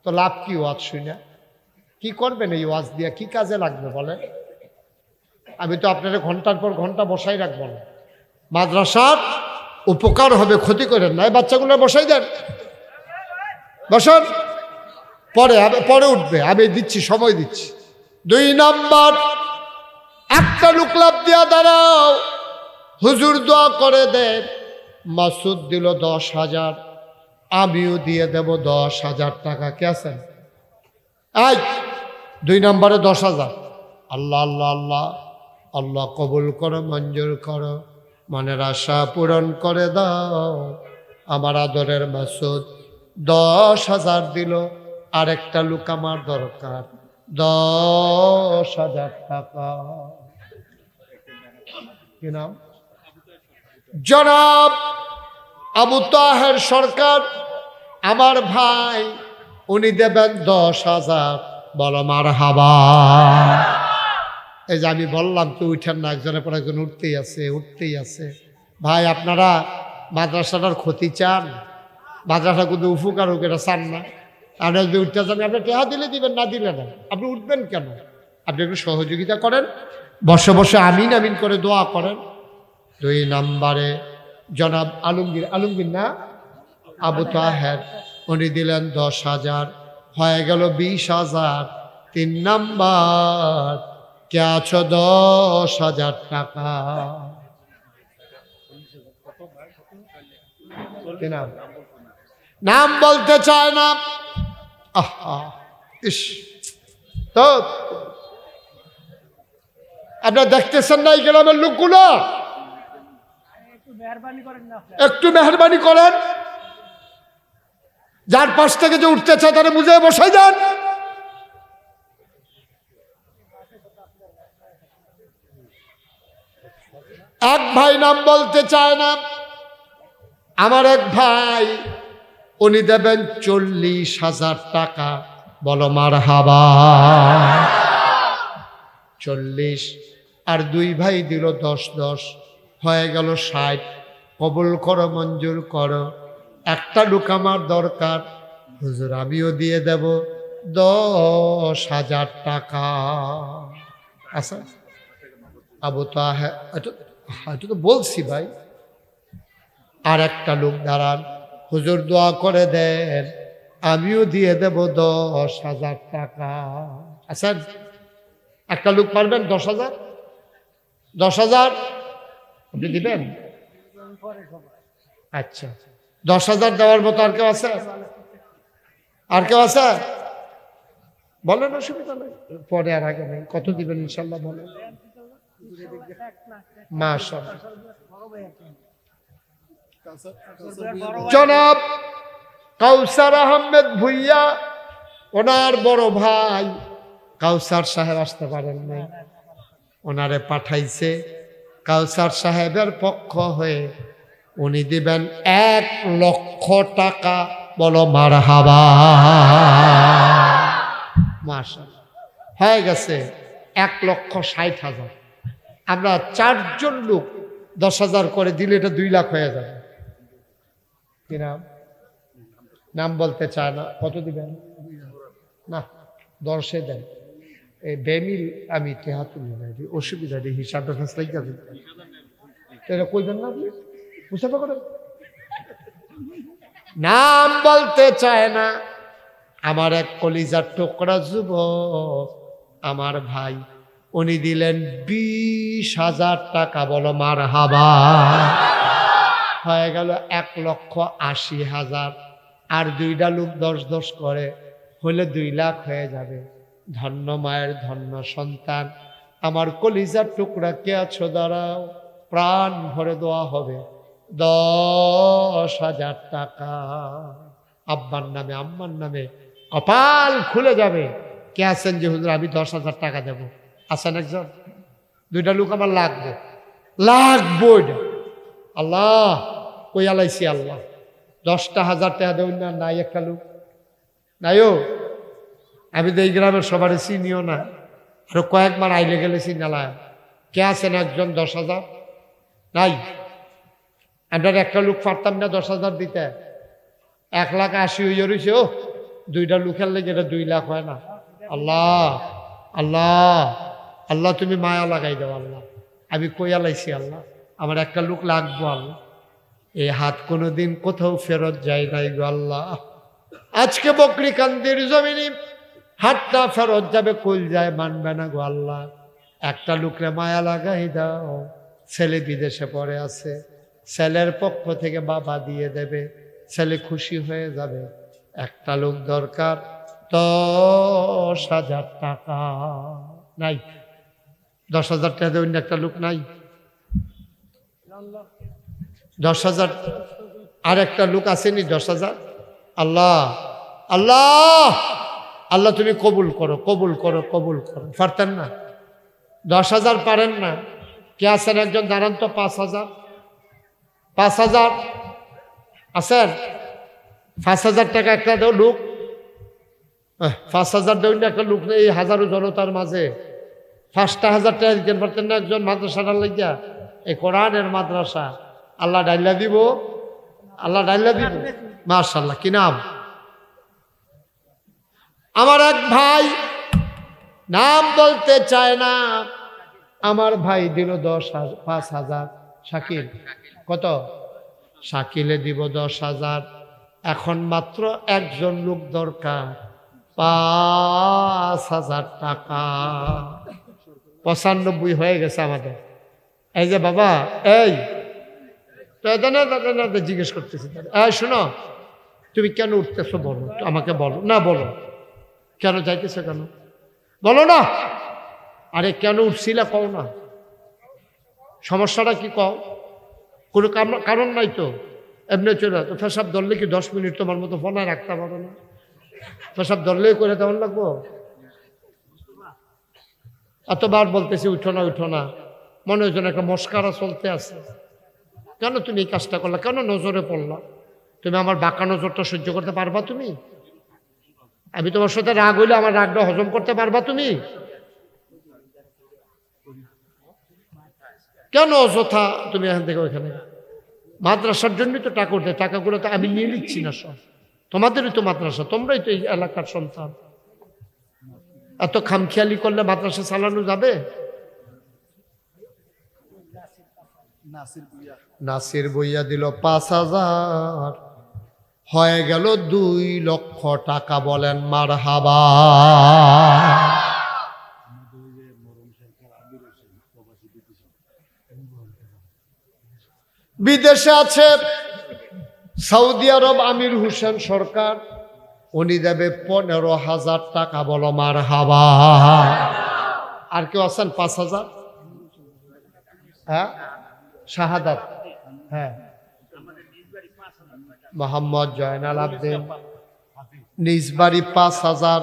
তো লাভ কি? ওয়াজ শুনে কি করবেন? এই ওয়াজ দিয়া কি কাজে লাগবে বলেন? আমি তো আপনারা ঘন্টার পর ঘন্টা বসাই রাখবো না। মাদ্রাসার উপকার হবে, ক্ষতি করেন না। এই বাচ্চাগুলো বসাই দেন, বসান, পরে উঠবে, আমি দিচ্ছি, সময় দিচ্ছি। 2 নাম্বার একটা লোক লাভ দিয়া দাঁড়াও, হুজুর দোয়া করে দেন মাসুদ দিল 10,000, আমিও দিয়ে দেব 10,000 টাকা। কে আছেন? এই 2 নম্বরে 10,000। আল্লাহ আল্লাহ আল্লাহ আল্লাহ কবুল করো, মঞ্জুর করো, মনের আশা পূরণ করে দাও। আমার আদরের মাসুদ 10,000 দিল। আরেকটা লোক আমার দরকার, 10,000 টাকা। কি নাম? জনাব আবু তাহের সরকার আমার ভাই, উনি দেবেন 10,000। বলো মারহাবা। এই যে আমি বললাম তো উঠেন না, একজনের পর একজন উঠতেই আছে, উঠতেই আছে। ভাই আপনারা মাদ্রাসাটার ক্ষতি চান? মাদ্রাসা কিন্তু উপকার হোক এটা চান না? আপনারা যদি উঠতে চান, আপনি টেহা দিলে দিবেন, না দিলে না। আপনি উঠবেন কেন? আপনি একটু সহযোগিতা করেন, বসে বসে আমিন আমিন করে দোয়া করেন। 2 নম্বরে জনাব আলমগীর, আলমগীর না, আবু তাহের, উনি দিলেন 10,000। হয়ে গেল 20,000। 3 নাম্বার, কে আছো 10,000 টাকা। কি নাম? নাম বলতে চায় না। আহা ইস, তো আপনারা দেখতেছেন না এই গ্রামের লোকগুলো? একটু মেহরবানি করেন, যার পাশ থেকে যে উঠতে চায় তারা বুঝে বসাই দেন। এক ভাই নাম বলতে চায় না, আমার এক ভাই, উনি দেবেন 40,000 টাকা। বলো মারহাবা। 40 আর 2 ভাই দিল 10-10, হয়ে গেল 60। কবুল করো, মঞ্জুর করো। একটা লোক আমার দরকার, হুজুর আমিও দিয়ে দেব 10,000 টাকা। আচ্ছা আবু তো এটা তো বলছি ভাই। আর একটা লোক দাঁড়ান, হুজুর দোয়া করে দেন, আমিও দিয়ে দেব 10,000 টাকা। আচ্ছা একটা লোক পারবেন 10,000? 10,000 আপনি দিবেন? আচ্ছা 10,000 দেওয়ার মতো আর কেউ আছে? আর কেউ আছে? বলেন, অসুবিধা নেই, পরে আর আগে নেই। কত দিবেন ইনশাল্লাহ বলেন। মাশাআল্লাহ। জনাব কাউসার আহমেদ ভুইয়া, ওনার বড় ভাই কাউসার সাহেব আসতে পারেন নাই, ওনারে পাঠাইছে কাউসার সাহেবের পক্ষ হয়ে। উনি দিবেন 1,00,000 টাকা। বলো মারহাবা। মাশাআল্লাহ, হয়ে গেছে 1,60,000। আমরা 4 জন লোক 10,000 করে দিলে এটা 2 লাখ হয়ে যাবে। কি নাম? নাম বলতে চায় না। কত দিবেন? না 10-এ দেন। এই বেমিল আমি টেহা তুলি না, অসুবিধা নেই, হিসাবটা ফেসলাই যাবে। এটা কইবেন না আপনি, বুঝতে পারেন? নাম বলতে চায় না। আমার এক কলিজার টুকরা যুবক, আমার ভাই, উনি দিলেন 20,000 টাকা। বলো মারহাবা। হয়ে গেল 1,80,000। আর 2টা লোক 10-10 করে হলে 2 লাখ হয়ে যাবে। ধন্য মায়ের ধন্য সন্তান, আমার কলিজার টুকরা কে আছো দাঁড়াও, প্রাণ ভরে দেওয়া হবে 10,000 টাকা। আব্বার নামে আম্মার নামে কপাল খুলে যাবে। কে আছেন যে হুজুর আমি 10,000 টাকা দেব? আছেন একজন? 2টা লোক আমার লাগবে, লাগবো। এটা আল্লাহ কই আলাইছি, আল্লাহ 10,000 টাকা দেবেন না? নাই একটা লোক নাইও। আমি তো এই গ্রামের সবার চিনিও না, আরো কয়েকবার আইলে গেলে চিনালাম। কে আছেন একজন 10,000? নাই। আপনার একটা লোক পারতাম না 10,000 দিতে? 1,80,000 হইয়া রয়েছে। ও 2টা লোকের লেগে এটা 2 লাখ হয় না। আল্লাহ আল্লাহ আল্লাহ তুমি মায়া লাগাই দাও আল্লাহ। আমি কইয়া লাইছি আল্লাহ, আমার একটা লোক লাগবো আল্লাহ। এই হাত কোনোদিন কোথাও ফেরত যায় নাই গো আল্লাহ। আজকে বকরি কান্দির জমিনে হাতটা ফেরত যাবে, কইল যায় মানবে না গো আল্লাহ। একটা লোকরে মায়া লাগাই দাও। ছেলে বিদেশে পড়ে আছে, ছেলের পক্ষ থেকে বাবা দিয়ে দেবে, ছেলে খুশি হয়ে যাবে। একটা লোক দরকার 10,000 টাকা। নাই 10,000 টাকা দেবেন, একটা লোক নাই। 10,000 আর একটা লোক আসেনি 10,000। আল্লাহ আল্লাহ আল্লাহ তুমি কবুল করো, কবুল করো, কবুল করো। পারতেন না? 10,000 পারেন না? কে আছেন একজন দাঁড়ান তো? 5,000 5,000 আছেন? 5,000 টাকা একটা দেও লোক। 5,000 দেবেন না একটা লোক নেই এই হাজারো জনতার মাঝে। 5,000 টাকা দিতে পারতেন না একজন মাদ্রাসাটার লাগিয়া? এই কোরআনের মাদ্রাসা আল্লাহ ডাইলা দিব, আল্লাহ ডাইলা দিব। মাশাআল্লাহ। কি নাম? আমার এক ভাই, নাম বলতে চায় না, আমার ভাই দিল 5,000। শাকিল কত? শাকিলে দিব 10,000। এখন মাত্র একজন লোক দরকার, 5,000 টাকা। 95 হয়ে গেছে আমাদের। এই যে বাবা, এই জিজ্ঞেস করতেছি, এই শোনো, তুমি কেন উঠতেছো বলো, আমাকে বলো না, বলো কেন যাইতেছো, কেন বলো না। আরে কেন উঠছিলা কও না, সমস্যাটা কি কও, কোনো কারণ নাই তো, এমনি চলে তো। পেশাব ধরলে কি 10 মিনিট তোমার মতো ফোনায় রাখতে পারো না? পেশাব ধরলেই করে তেমন লাগবো? এতবার বলতেছি উঠো না, উঠো না, মনে হয় যেন একটা মস্কারা চলতে আছে। কেন তুমি এই কাজটা করলা, কেন নজরে পড়লা? তুমি আমার বাঁকা নজরটা সহ্য করতে পারবা? তুমি, আমি তোমার সাথে রাগ হইলে আমার রাগটা হজম করতে পারবা তুমি? কেন অযথা তুমি এখান থেকে ওইখানে? মাদ্রাসার জন্যই তো টাকা উঠে, টাকাগুলো তো আমি নিয়ে নিচ্ছি না, সব তোমাদেরই তো মাদ্রাসা, তোমরাই তো এই এলাকার সন্তান। এত খামখেয়ালি করলে মাদ্রাসা চালানো যাবে? নাসির বইয়া দিল 5,000, হয়ে গেল 2 লক্ষ টাকা। বলেন মারহাবা। বিদেশে আছে সৌদি আরব আমির হোসেন সরকার, উনি দেবে 15,000 টাকা। বলো মারহাবা। আর কেউ আছেন 5,000? হ্যাঁ, শাহাদাত, হ্যাঁ, মোহাম্মদ জয়নাল আবদিন নিজবাড়ি 5,000,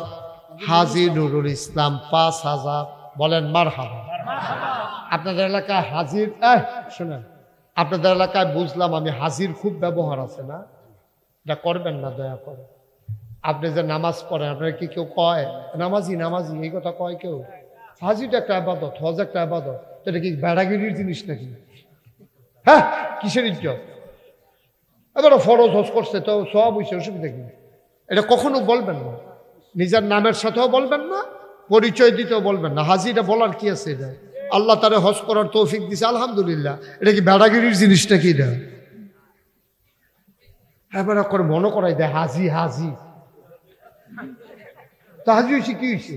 হাজী নুরুল ইসলাম 5,000। বলেন মারহাবা। আপনাদের এলাকায় হাজির, শোনেন, আপনাদের এলাকায় বুঝলাম আমি, হাজির খুব ব্যবহার আছে না, এটা করবেন না দয়া করে। আপনি যে নামাজ পড়েন, আপনার কি কেউ কয় নামাজি নামাজি, এই কথা কয় কেউ? হাজিটা একটা আবাদত, হজ একটা আবাদত, এটা কি বেড়াগিরির জিনিস নাকি? হ্যাঁ, কিসের ইজ্জত? এবার ফরজ হজ করছে তো সব হইছে, অসুবিধা কি? এটা কখনো বলবেন না, নিজের নামের সাথেও বলবেন না, পরিচয় দিতেও বলবেন না। হাজিটা বলার কি আছে? এটা আল্লাহ তারে হজ করার তৌফিক দিছে, আলহামদুলিল্লাহ। এটা কি বেড়াগিরির জিনিস নাকি? এটা এবার করে মনে করাই দেয় হাজি হাজি, তা হাজি হয়েছে কি হয়েছে?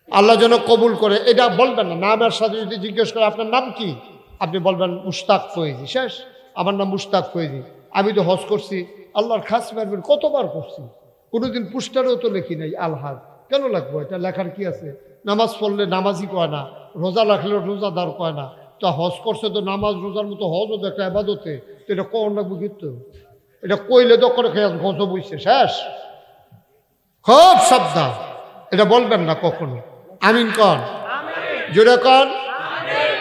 আল্লাহ যেন কবুল করে। এটা বলবেন না। নামের সাথে যদি জিজ্ঞেস করে আপনার নাম কি, আপনি বলবেন মুশতাক ফয়েজি, শেষ। আমার নাম মুশতাক ফয়েজি, আমি তো হজ করছি, আল্লাহর খাস মেহরবানি, কতবার করছি, কোনোদিন পুস্টারেও তো লেখি নাই আলহাজ। কেন লাগবো? এটা লেখার কি আছে? নামাজ পড়লে নামাজি কয় না, রোজা রাখলে রোজাদার কয় না, তা হজ করছে তো নামাজ রোজার মতো হজও তো একটা আবাদতে, তো এটা কোন লাগবো? কিন্তু এটা কইলে তো করে খেয়াল গত বইছে, শেষ। খুব সাবধান, এটা বলবেন না কখনো। আমিন কন, জোরে কন।